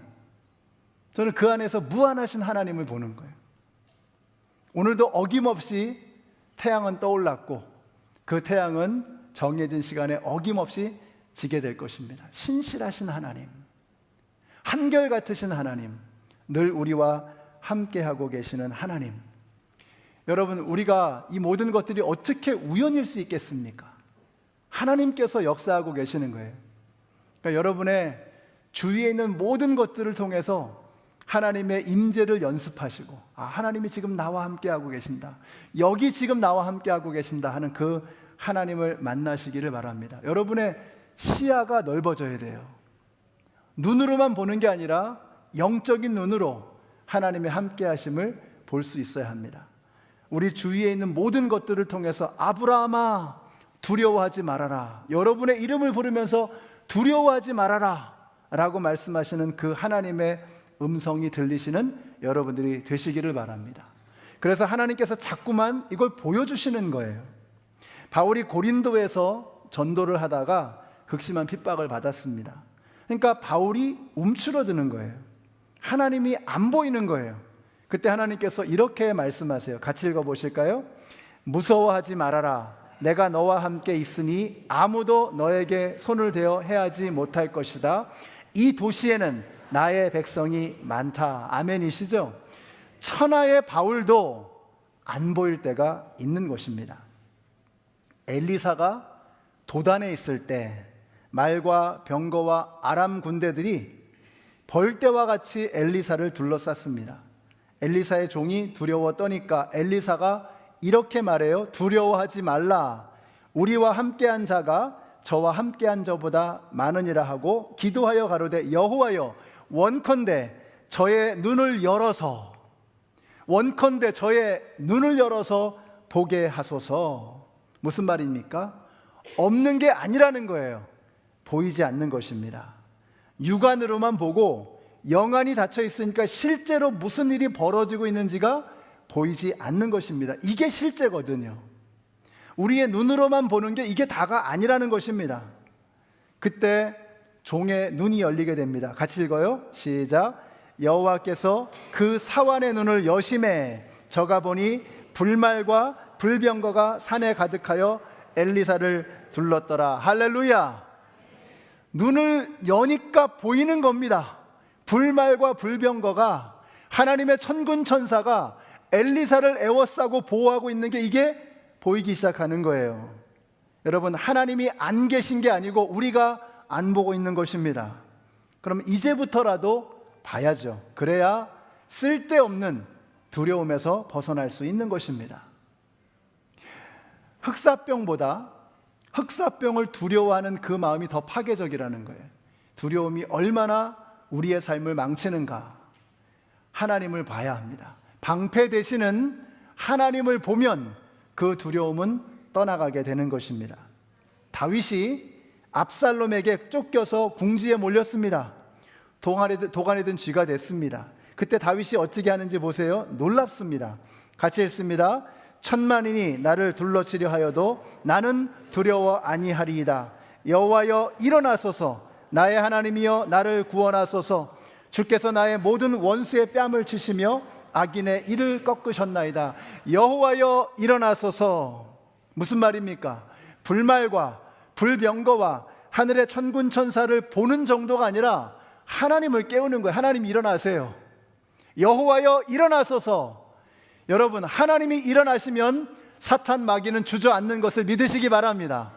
[SPEAKER 4] 저는 그 안에서 무한하신 하나님을 보는 거예요. 오늘도 어김없이 태양은 떠올랐고 그 태양은 정해진 시간에 어김없이 지게 될 것입니다. 신실하신 하나님, 한결같으신 하나님, 늘 우리와 함께하고 계시는 하나님. 여러분, 우리가 이 모든 것들이 어떻게 우연일 수 있겠습니까? 하나님께서 역사하고 계시는 거예요. 그러니까 여러분의 주위에 있는 모든 것들을 통해서 하나님의 임재를 연습하시고, 하나님이 지금 나와 함께하고 계신다, 여기 지금 나와 함께하고 계신다 하는 그 하나님을 만나시기를 바랍니다. 여러분의 시야가 넓어져야 돼요. 눈으로만 보는 게 아니라 영적인 눈으로 하나님의 함께하심을 볼 수 있어야 합니다. 우리 주위에 있는 모든 것들을 통해서 아브라함아 두려워하지 말아라, 여러분의 이름을 부르면서 두려워하지 말아라 라고 말씀하시는 그 하나님의 음성이 들리시는 여러분들이 되시기를 바랍니다. 그래서 하나님께서 자꾸만 이걸 보여주시는 거예요. 바울이 고린도에서 전도를 하다가 극심한 핍박을 받았습니다. 그러니까 바울이 움츠러드는 거예요. 하나님이 안 보이는 거예요. 그때 하나님께서 이렇게 말씀하세요. 같이 읽어보실까요? 무서워하지 말아라. 내가 너와 함께 있으니 아무도 너에게 손을 대어 해하지 못할 것이다. 이 도시에는 나의 백성이 많다. 아멘이시죠? 천하의 바울도 안 보일 때가 있는 것입니다. 엘리사가 도단에 있을 때 말과 병거와 아람 군대들이 벌떼와 같이 엘리사를 둘러쌌습니다. 엘리사의 종이 두려워 떠니까 엘리사가 이렇게 말해요. 두려워하지 말라. 우리와 함께한 자가 저와 함께한 자보다 많으니라 하고 기도하여 가로되 여호와여 원컨대 저의 눈을 열어서, 원컨대 저의 눈을 열어서 보게 하소서. 무슨 말입니까? 없는 게 아니라는 거예요. 보이지 않는 것입니다. 육안으로만 보고 영안이 닫혀 있으니까 실제로 무슨 일이 벌어지고 있는지가 보이지 않는 것입니다. 이게 실제거든요. 우리의 눈으로만 보는 게 이게 다가 아니라는 것입니다. 그때 종의 눈이 열리게 됩니다. 같이 읽어요. 시작. 여호와께서 그 사환의 눈을 여심해 저가 보니 불말과 불병거가 산에 가득하여 엘리사를 둘렀더라. 할렐루야. 눈을 여니까 보이는 겁니다. 불말과 불병거가, 하나님의 천군 천사가 엘리사를 에워싸고 보호하고 있는 게 이게 보이기 시작하는 거예요. 여러분, 하나님이 안 계신 게 아니고 우리가 안 보고 있는 것입니다. 그럼 이제부터라도 봐야죠. 그래야 쓸데없는 두려움에서 벗어날 수 있는 것입니다. 흑사병을 두려워하는 그 마음이 더 파괴적이라는 거예요. 두려움이 얼마나 우리의 삶을 망치는가. 하나님을 봐야 합니다. 방패 되시는 하나님을 보면 그 두려움은 떠나가게 되는 것입니다. 다윗이 압살롬에게 쫓겨서 궁지에 몰렸습니다. 도간에 든 쥐가 됐습니다. 그때 다윗이 어떻게 하는지 보세요. 놀랍습니다. 같이 읽습니다. 천만인이 나를 둘러치려 하여도 나는 두려워 아니하리이다. 여호와여 일어나소서. 나의 하나님이여 나를 구원하소서. 주께서 나의 모든 원수의 뺨을 치시며 악인의 이를 꺾으셨나이다. 여호와여 일어나소서. 무슨 말입니까? 불말과 불병거와 하늘의 천군 천사를 보는 정도가 아니라 하나님을 깨우는 거예요. 하나님 일어나세요. 여호와여 일어나소서. 여러분, 하나님이 일어나시면 사탄 마귀는 주저앉는 것을 믿으시기 바랍니다.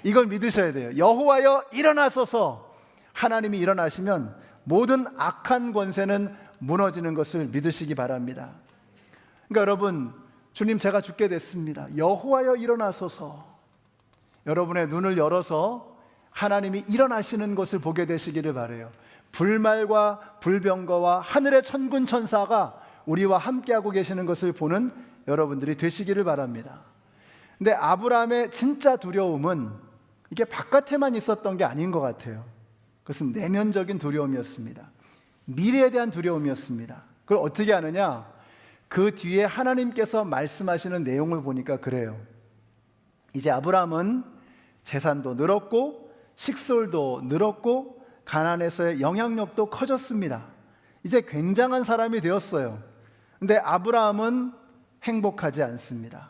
[SPEAKER 4] 이걸 믿으셔야 돼요. 여호와여 일어나소서. 하나님이 일어나시면 모든 악한 권세는 무너지는 것을 믿으시기 바랍니다. 그러니까 여러분, 주님 제가 죽게 됐습니다. 여호와여 일어나소서. 여러분의 눈을 열어서 하나님이 일어나시는 것을 보게 되시기를 바라요. 불말과 불병거와 하늘의 천군 천사가 우리와 함께하고 계시는 것을 보는 여러분들이 되시기를 바랍니다. 근데 아브라함의 진짜 두려움은 이게 바깥에만 있었던 게 아닌 것 같아요. 그것은 내면적인 두려움이었습니다. 미래에 대한 두려움이었습니다. 그걸 어떻게 하느냐? 그 뒤에 하나님께서 말씀하시는 내용을 보니까 그래요. 이제 아브라함은 재산도 늘었고 식솔도 늘었고 가나안에서의 영향력도 커졌습니다. 이제 굉장한 사람이 되었어요. 근데 아브라함은 행복하지 않습니다.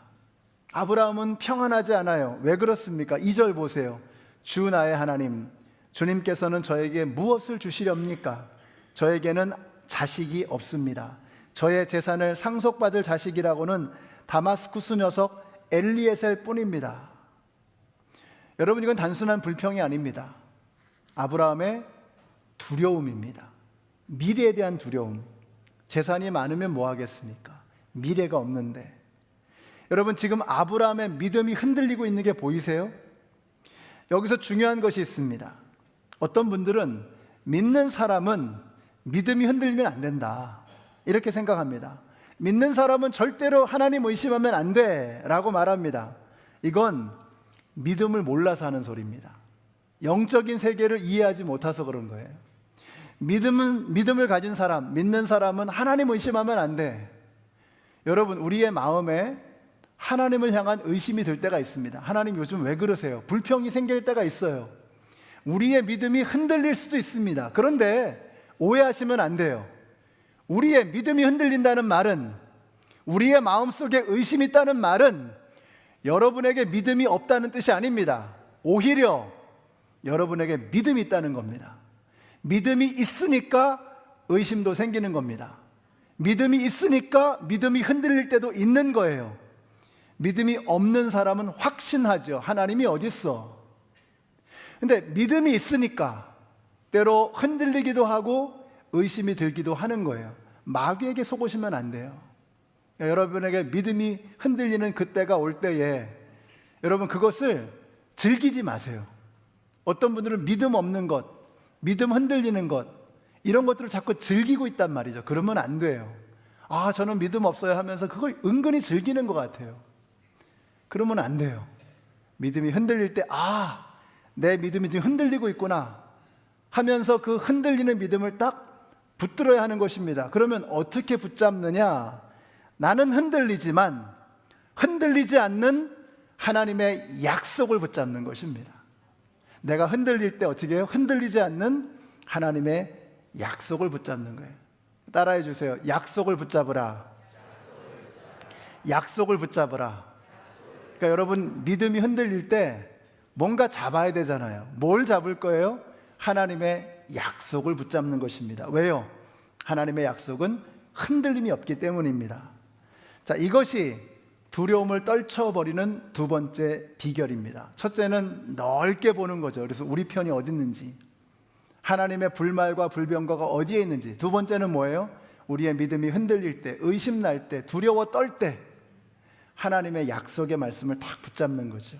[SPEAKER 4] 아브라함은 평안하지 않아요. 왜 그렇습니까? 2절 보세요. 주 나의 하나님, 주님께서는 저에게 무엇을 주시렵니까? 저에게는 자식이 없습니다. 저의 재산을 상속받을 자식이라고는 다마스쿠스 녀석 엘리에셀 뿐입니다. 여러분, 이건 단순한 불평이 아닙니다. 아브라함의 두려움입니다. 미래에 대한 두려움. 재산이 많으면 뭐 하겠습니까? 미래가 없는데. 여러분, 지금 아브라함의 믿음이 흔들리고 있는 게 보이세요? 여기서 중요한 것이 있습니다. 어떤 분들은 믿는 사람은 믿음이 흔들리면 안 된다, 이렇게 생각합니다. 믿는 사람은 절대로 하나님 의심하면 안 돼 라고 말합니다. 이건 믿음을 몰라서 하는 소리입니다. 영적인 세계를 이해하지 못해서 그런 거예요. 믿음을 가진 사람, 믿는 사람은 하나님 의심하면 안 돼. 여러분, 우리의 마음에 하나님을 향한 의심이 들 때가 있습니다. 하나님 요즘 왜 그러세요? 불평이 생길 때가 있어요. 우리의 믿음이 흔들릴 수도 있습니다. 그런데 오해하시면 안 돼요. 우리의 믿음이 흔들린다는 말은, 우리의 마음속에 의심이 있다는 말은 여러분에게 믿음이 없다는 뜻이 아닙니다. 오히려 여러분에게 믿음이 있다는 겁니다. 믿음이 있으니까 의심도 생기는 겁니다. 믿음이 있으니까 믿음이 흔들릴 때도 있는 거예요. 믿음이 없는 사람은 확신하죠. 하나님이 어디 있어? 근데 믿음이 있으니까 때로 흔들리기도 하고 의심이 들기도 하는 거예요. 마귀에게 속으시면 안 돼요. 여러분에게 믿음이 흔들리는 그때가 올 때에 여러분 그것을 즐기지 마세요. 어떤 분들은 믿음 없는 것, 믿음 흔들리는 것, 이런 것들을 자꾸 즐기고 있단 말이죠. 그러면 안 돼요. 아, 저는 믿음 없어요 하면서 그걸 은근히 즐기는 것 같아요. 그러면 안 돼요. 믿음이 흔들릴 때, 아, 내 믿음이 지금 흔들리고 있구나 하면서 그 흔들리는 믿음을 딱 붙들어야 하는 것입니다. 그러면 어떻게 붙잡느냐? 나는 흔들리지만 흔들리지 않는 하나님의 약속을 붙잡는 것입니다. 내가 흔들릴 때 어떻게 해요? 흔들리지 않는 하나님의 약속을 붙잡는 거예요. 따라해 주세요. 약속을 붙잡으라. 약속을 붙잡으라. 그러니까 여러분, 믿음이 흔들릴 때 뭔가 잡아야 되잖아요. 뭘 잡을 거예요? 하나님의 약속을 붙잡는 것입니다. 왜요? 하나님의 약속은 흔들림이 없기 때문입니다. 자, 이것이 두려움을 떨쳐버리는 두 번째 비결입니다. 첫째는 넓게 보는 거죠. 그래서 우리 편이 어디 있는지, 하나님의 불말과 불병거가 어디에 있는지. 두 번째는 뭐예요? 우리의 믿음이 흔들릴 때, 의심 날 때, 두려워 떨 때 하나님의 약속의 말씀을 딱 붙잡는 거죠.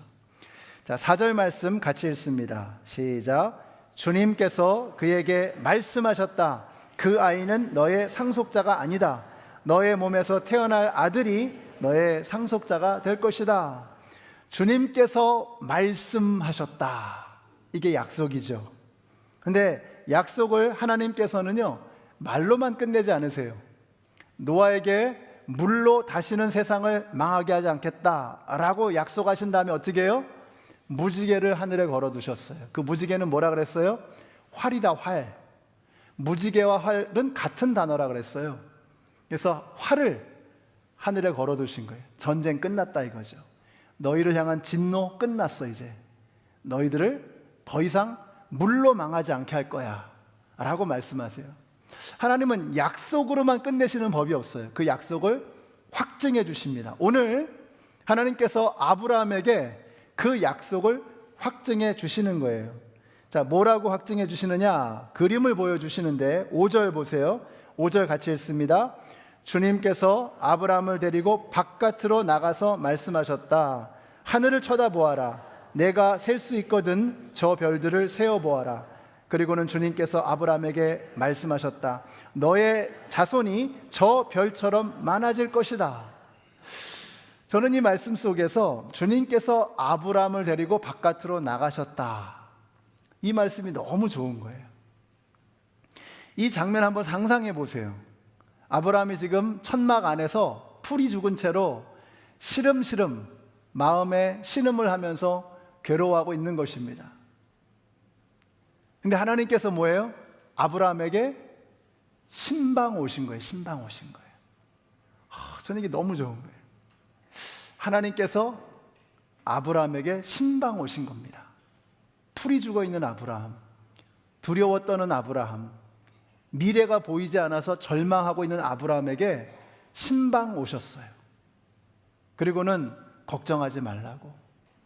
[SPEAKER 4] 자, 4절 말씀 같이 읽습니다. 시작. 주님께서 그에게 말씀하셨다. 그 아이는 너의 상속자가 아니다. 너의 몸에서 태어날 아들이 너의 상속자가 될 것이다. 주님께서 말씀하셨다. 이게 약속이죠. 근데 약속을 하나님께서는요, 말로만 끝내지 않으세요. 노아에게 물로 다시는 세상을 망하게 하지 않겠다라고 약속하신 다음에 어떻게 해요? 무지개를 하늘에 걸어두셨어요. 그 무지개는 뭐라 그랬어요? 활이다, 활. 무지개와 활은 같은 단어라 그랬어요. 그래서 활을 하늘에 걸어두신 거예요. 전쟁 끝났다 이거죠. 너희를 향한 진노 끝났어. 이제 너희들을 더 이상 물로 망하지 않게 할 거야 라고 말씀하세요. 하나님은 약속으로만 끝내시는 법이 없어요. 그 약속을 확증해 주십니다. 오늘 하나님께서 아브라함에게 그 약속을 확증해 주시는 거예요. 자, 뭐라고 확증해 주시느냐? 그림을 보여주시는데 5절 보세요. 5절 같이 읽습니다. 주님께서 아브라함을 데리고 바깥으로 나가서 말씀하셨다. 하늘을 쳐다보아라. 내가 셀 수 있거든 저 별들을 세어보아라. 그리고는 주님께서 아브라함에게 말씀하셨다. 너의 자손이 저 별처럼 많아질 것이다. 저는 이 말씀 속에서 주님께서 아브라함을 데리고 바깥으로 나가셨다, 이 말씀이 너무 좋은 거예요. 이 장면 한번 상상해 보세요. 아브라함이 지금 천막 안에서 풀이 죽은 채로 시름시름 마음에 신음을 하면서 괴로워하고 있는 것입니다. 근데 하나님께서 뭐예요? 아브라함에게 신방 오신 거예요. 신방 오신 거예요. 저는 이게 너무 좋은 거예요. 하나님께서 아브라함에게 신방 오신 겁니다. 풀이 죽어 있는 아브라함, 두려워 떠는 아브라함, 미래가 보이지 않아서 절망하고 있는 아브라함에게 신방 오셨어요. 그리고는 걱정하지 말라고,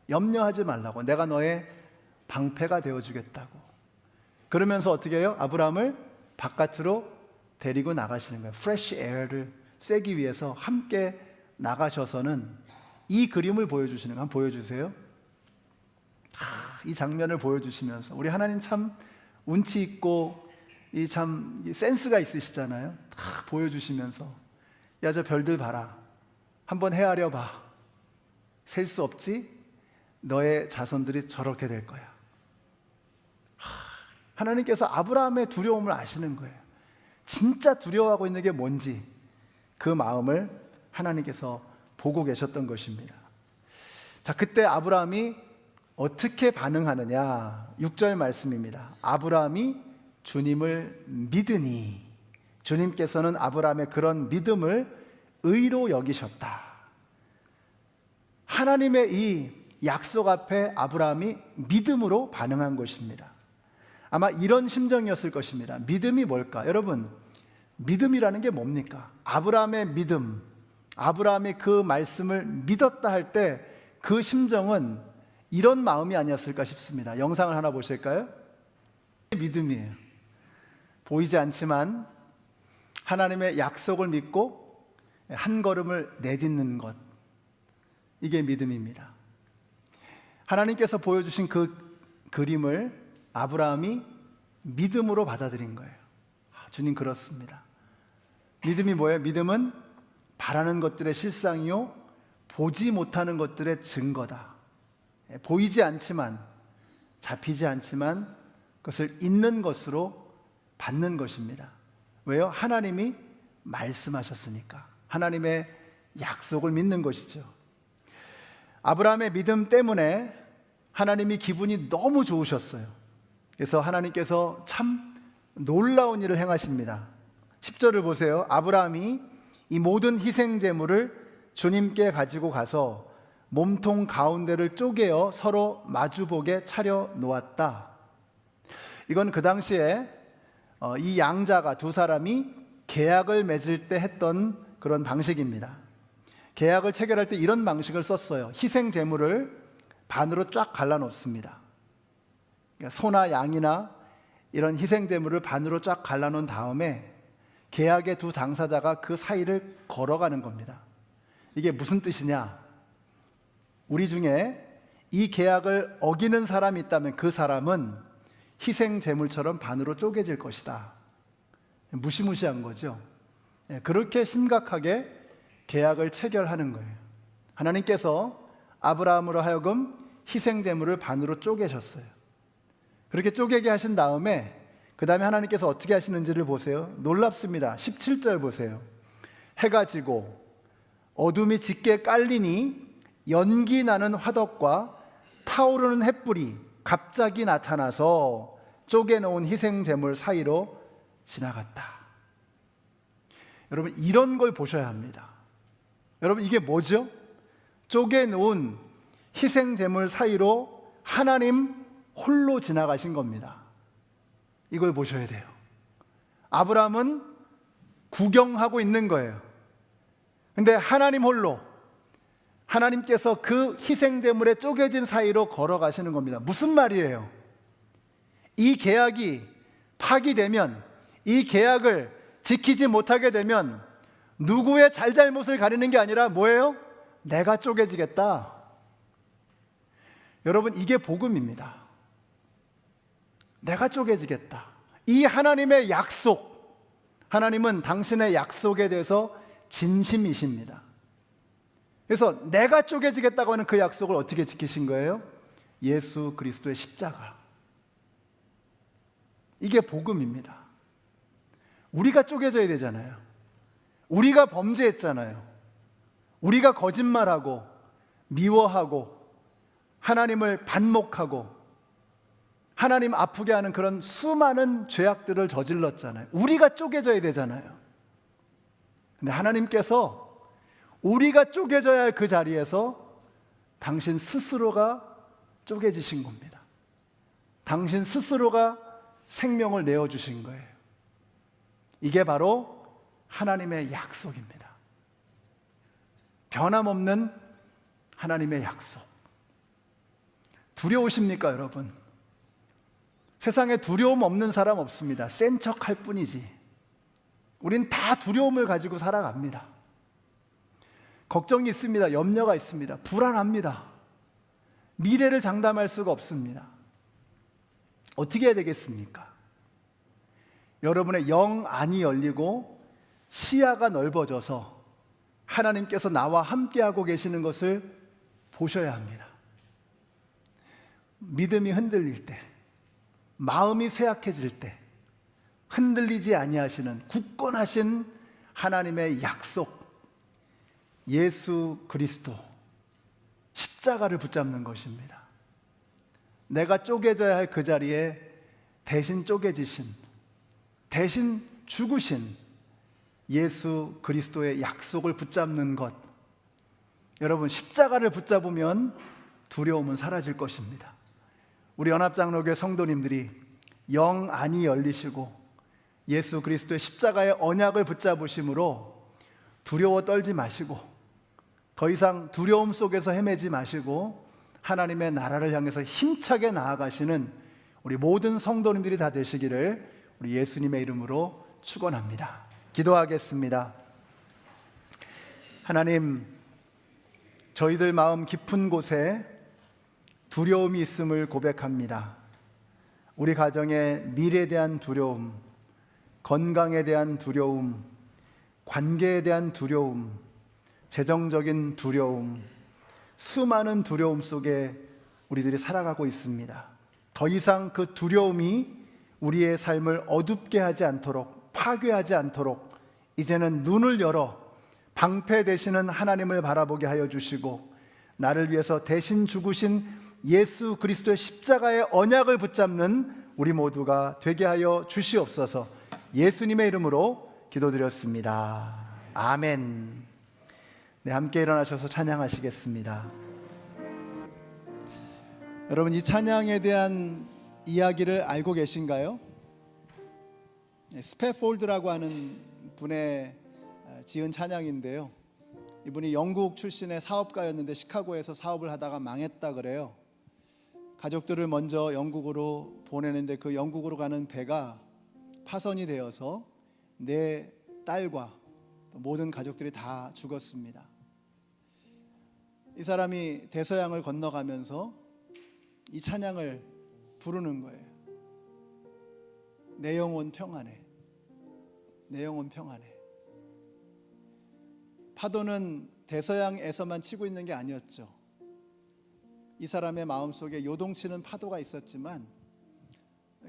[SPEAKER 4] 염려하지 말라고, 내가 너의 방패가 되어주겠다고. 그러면서 어떻게 해요? 아브라함을 바깥으로 데리고 나가시는 거예요. 프레시 에어를 쐬기 위해서 함께 나가셔서는 이 그림을 보여주시는 거 한번 보여주세요. 이 장면을 보여주시면서 우리 하나님 참 운치 있고 이 참 센스가 있으시잖아요. 다 보여주시면서 야, 저 별들 봐라. 한번 헤아려 봐. 셀 수 없지? 너의 자손들이 저렇게 될 거야. 하나님께서 아브라함의 두려움을 아시는 거예요. 진짜 두려워하고 있는 게 뭔지 그 마음을 하나님께서 보고 계셨던 것입니다. 자, 그때 아브라함이 어떻게 반응하느냐? 6절 말씀입니다. 아브라함이 주님을 믿으니, 주님께서는 아브라함의 그런 믿음을 의로 여기셨다. 하나님의 이 약속 앞에 아브라함이 믿음으로 반응한 것입니다. 아마 이런 심정이었을 것입니다. 믿음이 뭘까? 여러분, 믿음이라는 게 뭡니까? 아브라함의 믿음, 아브라함이 그 말씀을 믿었다 할 때 그 심정은 이런 마음이 아니었을까 싶습니다. 영상을 하나 보실까요? 믿음이에요. 보이지 않지만 하나님의 약속을 믿고 한 걸음을 내딛는 것, 이게 믿음입니다. 하나님께서 보여주신 그 그림을 아브라함이 믿음으로 받아들인 거예요. 주님, 그렇습니다. 믿음이 뭐예요? 믿음은 바라는 것들의 실상이요 보지 못하는 것들의 증거다. 보이지 않지만, 잡히지 않지만 그것을 있는 것으로 받는 것입니다. 왜요? 하나님이 말씀하셨으니까. 하나님의 약속을 믿는 것이죠. 아브라함의 믿음 때문에 하나님이 기분이 너무 좋으셨어요. 그래서 하나님께서 참 놀라운 일을 행하십니다. 10절을 보세요. 아브라함이 이 모든 희생 제물을 주님께 가지고 가서 몸통 가운데를 쪼개어 서로 마주보게 차려 놓았다. 이건 그 당시에 이 양자가 두 사람이 계약을 맺을 때 했던 그런 방식입니다. 계약을 체결할 때 이런 방식을 썼어요. 희생 제물을 반으로 쫙 갈라놓습니다. 그러니까 소나 양이나 이런 희생 제물을 반으로 쫙 갈라놓은 다음에 계약의 두 당사자가 그 사이를 걸어가는 겁니다. 이게 무슨 뜻이냐? 우리 중에 이 계약을 어기는 사람이 있다면 그 사람은 희생 제물처럼 반으로 쪼개질 것이다. 무시무시한 거죠. 그렇게 심각하게 계약을 체결하는 거예요. 하나님께서 아브라함으로 하여금 희생 제물을 반으로 쪼개셨어요. 그렇게 쪼개게 하신 다음에 그 다음에 하나님께서 어떻게 하시는지를 보세요. 놀랍습니다. 17절 보세요. 해가 지고 어둠이 짙게 깔리니 연기 나는 화덕과 타오르는 햇불이 갑자기 나타나서 쪼개놓은 희생 제물 사이로 지나갔다. 여러분, 이런 걸 보셔야 합니다. 여러분, 이게 뭐죠? 쪼개놓은 희생 제물 사이로 하나님 홀로 지나가신 겁니다. 이걸 보셔야 돼요. 아브라함은 구경하고 있는 거예요. 근데 하나님 홀로, 하나님께서 그 희생제물에 쪼개진 사이로 걸어가시는 겁니다. 무슨 말이에요? 이 계약이 파기되면, 이 계약을 지키지 못하게 되면 누구의 잘잘못을 가리는 게 아니라 뭐예요? 내가 쪼개지겠다. 여러분, 이게 복음입니다. 내가 쪼개지겠다. 이 하나님의 약속, 하나님은 당신의 약속에 대해서 진심이십니다. 그래서 내가 쪼개지겠다고 하는 그 약속을 어떻게 지키신 거예요? 예수 그리스도의 십자가. 이게 복음입니다. 우리가 쪼개져야 되잖아요. 우리가 범죄했잖아요. 우리가 거짓말하고 미워하고 하나님을 반목하고 하나님 아프게 하는 그런 수많은 죄악들을 저질렀잖아요. 우리가 쪼개져야 되잖아요. 근데 하나님께서 우리가 쪼개져야 할 그 자리에서 당신 스스로가 쪼개지신 겁니다. 당신 스스로가 생명을 내어주신 거예요. 이게 바로 하나님의 약속입니다. 변함없는 하나님의 약속. 두려우십니까, 여러분? 세상에 두려움 없는 사람 없습니다. 센 척할 뿐이지. 우린 다 두려움을 가지고 살아갑니다. 걱정이 있습니다. 염려가 있습니다. 불안합니다. 미래를 장담할 수가 없습니다. 어떻게 해야 되겠습니까? 여러분의 영안이 열리고 시야가 넓어져서 하나님께서 나와 함께하고 계시는 것을 보셔야 합니다. 믿음이 흔들릴 때, 마음이 쇠약해질 때 흔들리지 아니하시는 굳건하신 하나님의 약속, 예수 그리스도 십자가를 붙잡는 것입니다. 내가 쪼개져야 할 그 자리에 대신 쪼개지신, 대신 죽으신 예수 그리스도의 약속을 붙잡는 것. 여러분, 십자가를 붙잡으면 두려움은 사라질 것입니다. 우리 연합장로교회 성도님들이 영안이 열리시고 예수 그리스도의 십자가의 언약을 붙잡으심으로 두려워 떨지 마시고 더 이상 두려움 속에서 헤매지 마시고 하나님의 나라를 향해서 힘차게 나아가시는 우리 모든 성도님들이 다 되시기를 우리 예수님의 이름으로 축원합니다. 기도하겠습니다. 하나님, 저희들 마음 깊은 곳에 두려움이 있음을 고백합니다. 우리 가정의 미래에 대한 두려움, 건강에 대한 두려움, 관계에 대한 두려움, 재정적인 두려움, 수많은 두려움 속에 우리들이 살아가고 있습니다. 더 이상 그 두려움이 우리의 삶을 어둡게 하지 않도록, 파괴하지 않도록 이제는 눈을 열어 방패되시는 하나님을 바라보게 하여 주시고 나를 위해서 대신 죽으신 예수 그리스도의 십자가의 언약을 붙잡는 우리 모두가 되게 하여 주시옵소서. 예수님의 이름으로 기도드렸습니다. 아멘. 네, 함께 일어나셔서 찬양하시겠습니다. 여러분, 이 찬양에 대한 이야기를 알고 계신가요? 스패폴드라고 하는 분의 지은 찬양인데요. 이분이 영국 출신의 사업가였는데 시카고에서 사업을 하다가 망했다 그래요. 가족들을 먼저 영국으로 보내는데 그 영국으로 가는 배가 파선이 되어서 내 딸과 모든 가족들이 다 죽었습니다. 이 사람이 대서양을 건너가면서 이 찬양을 부르는 거예요. 내 영혼 평안해, 내 영혼 평안해. 파도는 대서양에서만 치고 있는 게 아니었죠. 이 사람의 마음속에 요동치는 파도가 있었지만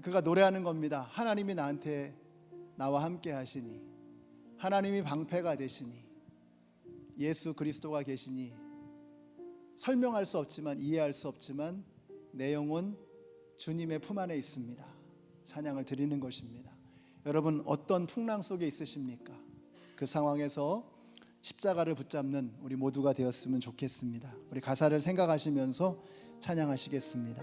[SPEAKER 4] 그가 노래하는 겁니다. 하나님이 나와 함께 하시니, 하나님이 방패가 되시니, 예수 그리스도가 계시니, 설명할 수 없지만, 이해할 수 없지만 내 영혼 주님의 품 안에 있습니다. 찬양을 드리는 것입니다. 여러분, 어떤 풍랑 속에 있으십니까? 그 상황에서 십자가를 붙잡는 우리 모두가 되었으면 좋겠습니다. 우리 가사를 생각하시면서 찬양하시겠습니다.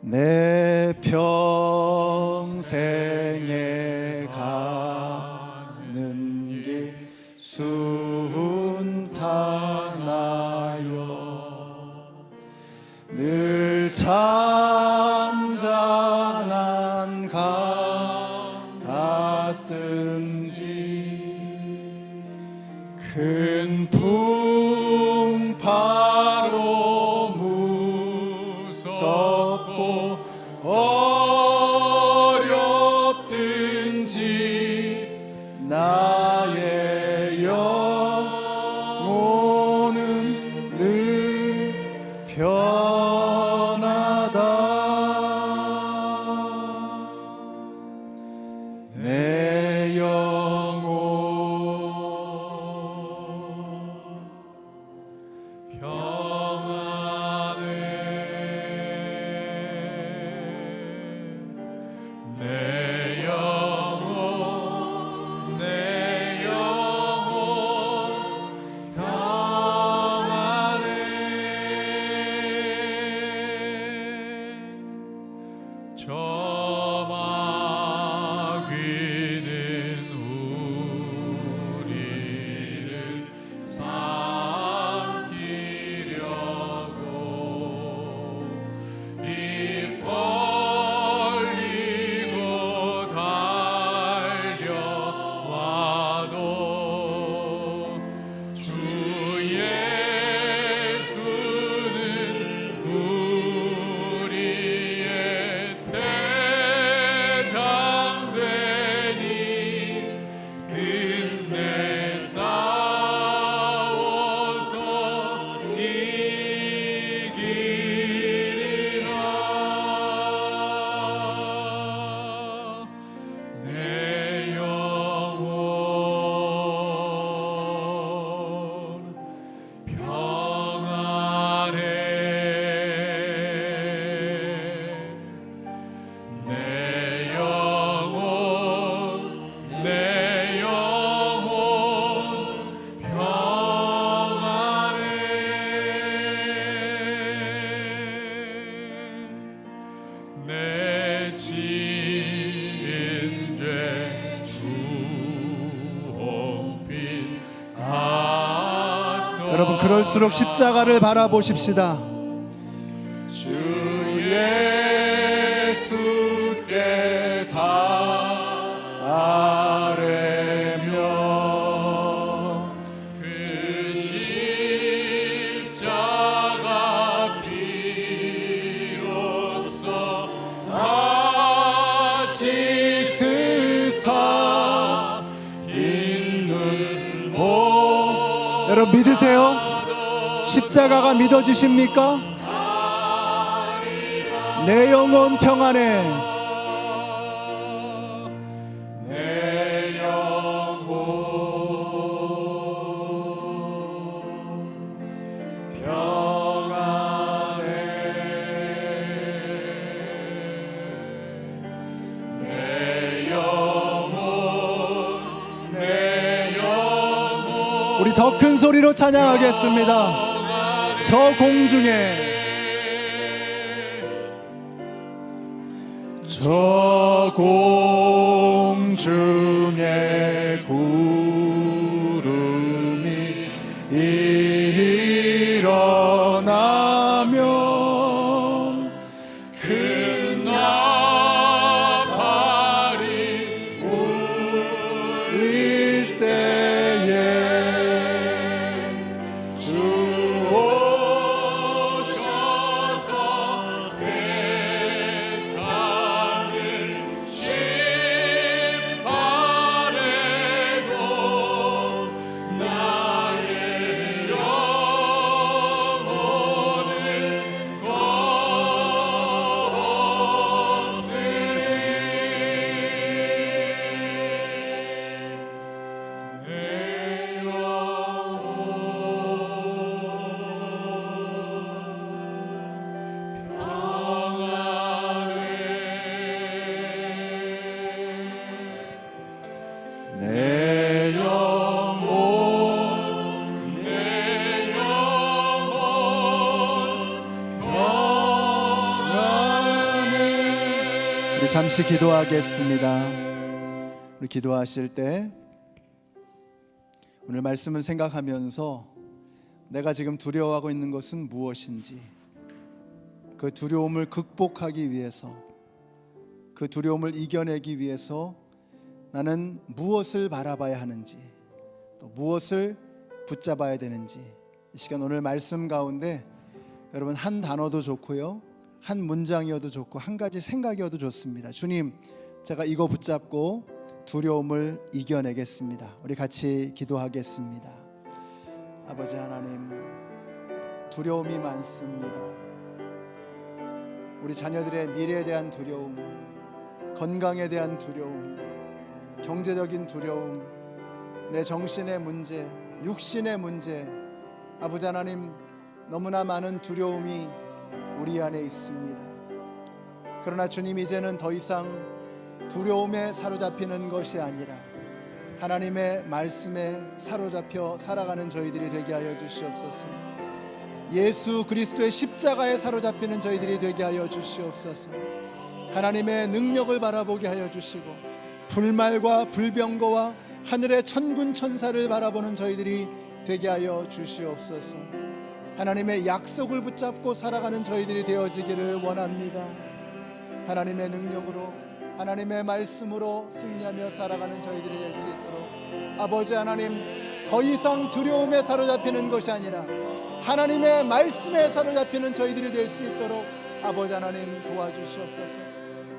[SPEAKER 4] 내 평생에 가는 길 순탄하여 늘 잔잔한 강 같든지 큰 풍파로 무섭고 어렵든지 나의 영혼은 늘 편하다. 내 영혼
[SPEAKER 1] 평안해. 내 영혼, 내 영혼 평안해. 저 마귀는 우리를 삼키려고 입 벌리고 달려와도 주 예수는 우리의 대장 되니 끝내 싸워서 이기리라. 내 영혼 평안해. 내 영혼, 내 영혼 평안해. 내 지은 죄 주홍빛 같던
[SPEAKER 4] 여러분, 그럴수록 십자가를 바라보십시다. 주 예수께 달하며
[SPEAKER 1] 그 십자가 피로써
[SPEAKER 4] 다시 스사 있는 몸. 여러분, 믿으세요? 십자가가 믿어지십니까? 내 영혼 평안해. 내 영혼 평안해. 내 영혼, 내 영혼. 우리 더 큰 소리로 찬양하겠습니다. 저 공중에, 저 공중에 구름이 일어나면 큰 나팔이 울릴 때에 주 오셔서 세상을 심판해도 우리 잠시 기도하겠습니다. 우리 기도하실 때 오늘 말씀을 생각하면서 내가 지금 두려워하고 있는 것은 무엇인지, 그 두려움을 극복하기 위해서, 그 두려움을 이겨내기 위해서 나는 무엇을 바라봐야 하는지, 또 무엇을 붙잡아야 되는지, 이 시간 오늘 말씀 가운데 여러분 한 단어도 좋고요, 한 문장이어도 좋고, 한 가지 생각이어도 좋습니다. 주님, 제가 이거 붙잡고 두려움을 이겨내겠습니다. 우리 같이 기도하겠습니다. 아버지 하나님, 두려움이 많습니다. 우리 자녀들의 미래에 대한 두려움, 건강에 대한 두려움, 경제적인 두려움, 내 정신의 문제, 육신의 문제, 아버지 하나님, 너무나 많은 두려움이 우리 안에 있습니다. 그러나 주님, 이제는 더 이상 두려움에 사로잡히는 것이 아니라 하나님의 말씀에 사로잡혀 살아가는 저희들이 되게 하여 주시옵소서. 예수 그리스도의 십자가에 사로잡히는 저희들이 되게 하여 주시옵소서. 하나님의 능력을 바라보게 하여 주시고, 불말과 불병거와 하늘의 천군 천사를 바라보는 저희들이 되게 하여 주시옵소서. 하나님의 약속을 붙잡고 살아가는 저희들이 되어지기를 원합니다. 하나님의 능력으로, 하나님의 말씀으로 승리하며 살아가는 저희들이 될 수 있도록 아버지 하나님, 더 이상 두려움에 사로잡히는 것이 아니라 하나님의 말씀에 사로잡히는 저희들이 될 수 있도록 아버지 하나님 도와주시옵소서.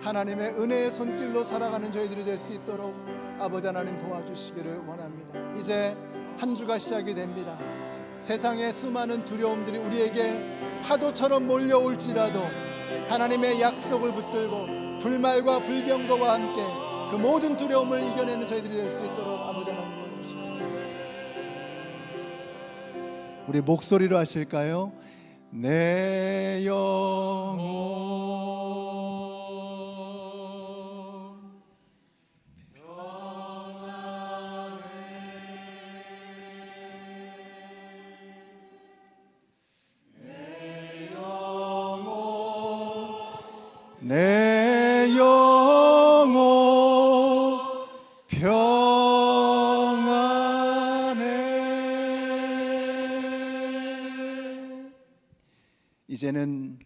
[SPEAKER 4] 하나님의 은혜의 손길로 살아가는 저희들이 될 수 있도록 아버지 하나님 도와주시기를 원합니다. 이제 한 주가 시작이 됩니다. 세상의 수많은 두려움들이 우리에게 파도처럼 몰려올지라도 하나님의 약속을 붙들고 불말과 불병거와 함께 그 모든 두려움을 이겨내는 저희들이 될 수 있도록 아버지 하나님 도와주시옵소서. 우리 목소리로 하실까요? 내 영혼 내 영혼 평안해. 이제는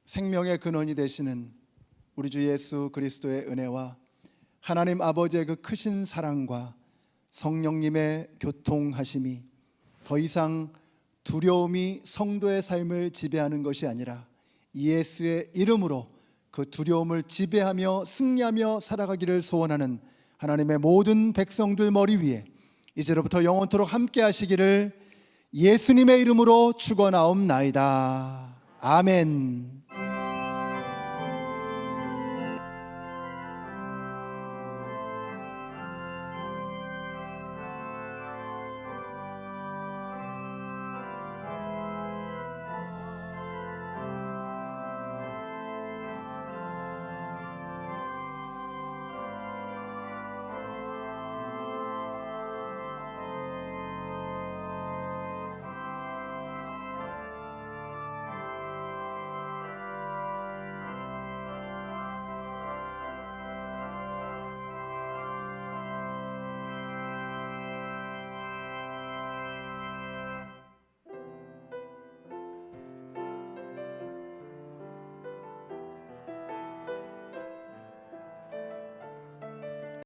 [SPEAKER 4] 생명의 근원이 되시는 우리 주 예수 그리스도의 은혜와 하나님 아버지의 그 크신 사랑과 성령님의 교통하심이 더 이상 두려움이 성도의 삶을 지배하는 것이 아니라 예수의 이름으로 그 두려움을 지배하며 승리하며 살아가기를 소원하는 하나님의 모든 백성들 머리 위에 이제로부터 영원토록 함께 하시기를 예수님의 이름으로 축원하옵나이다. 아멘.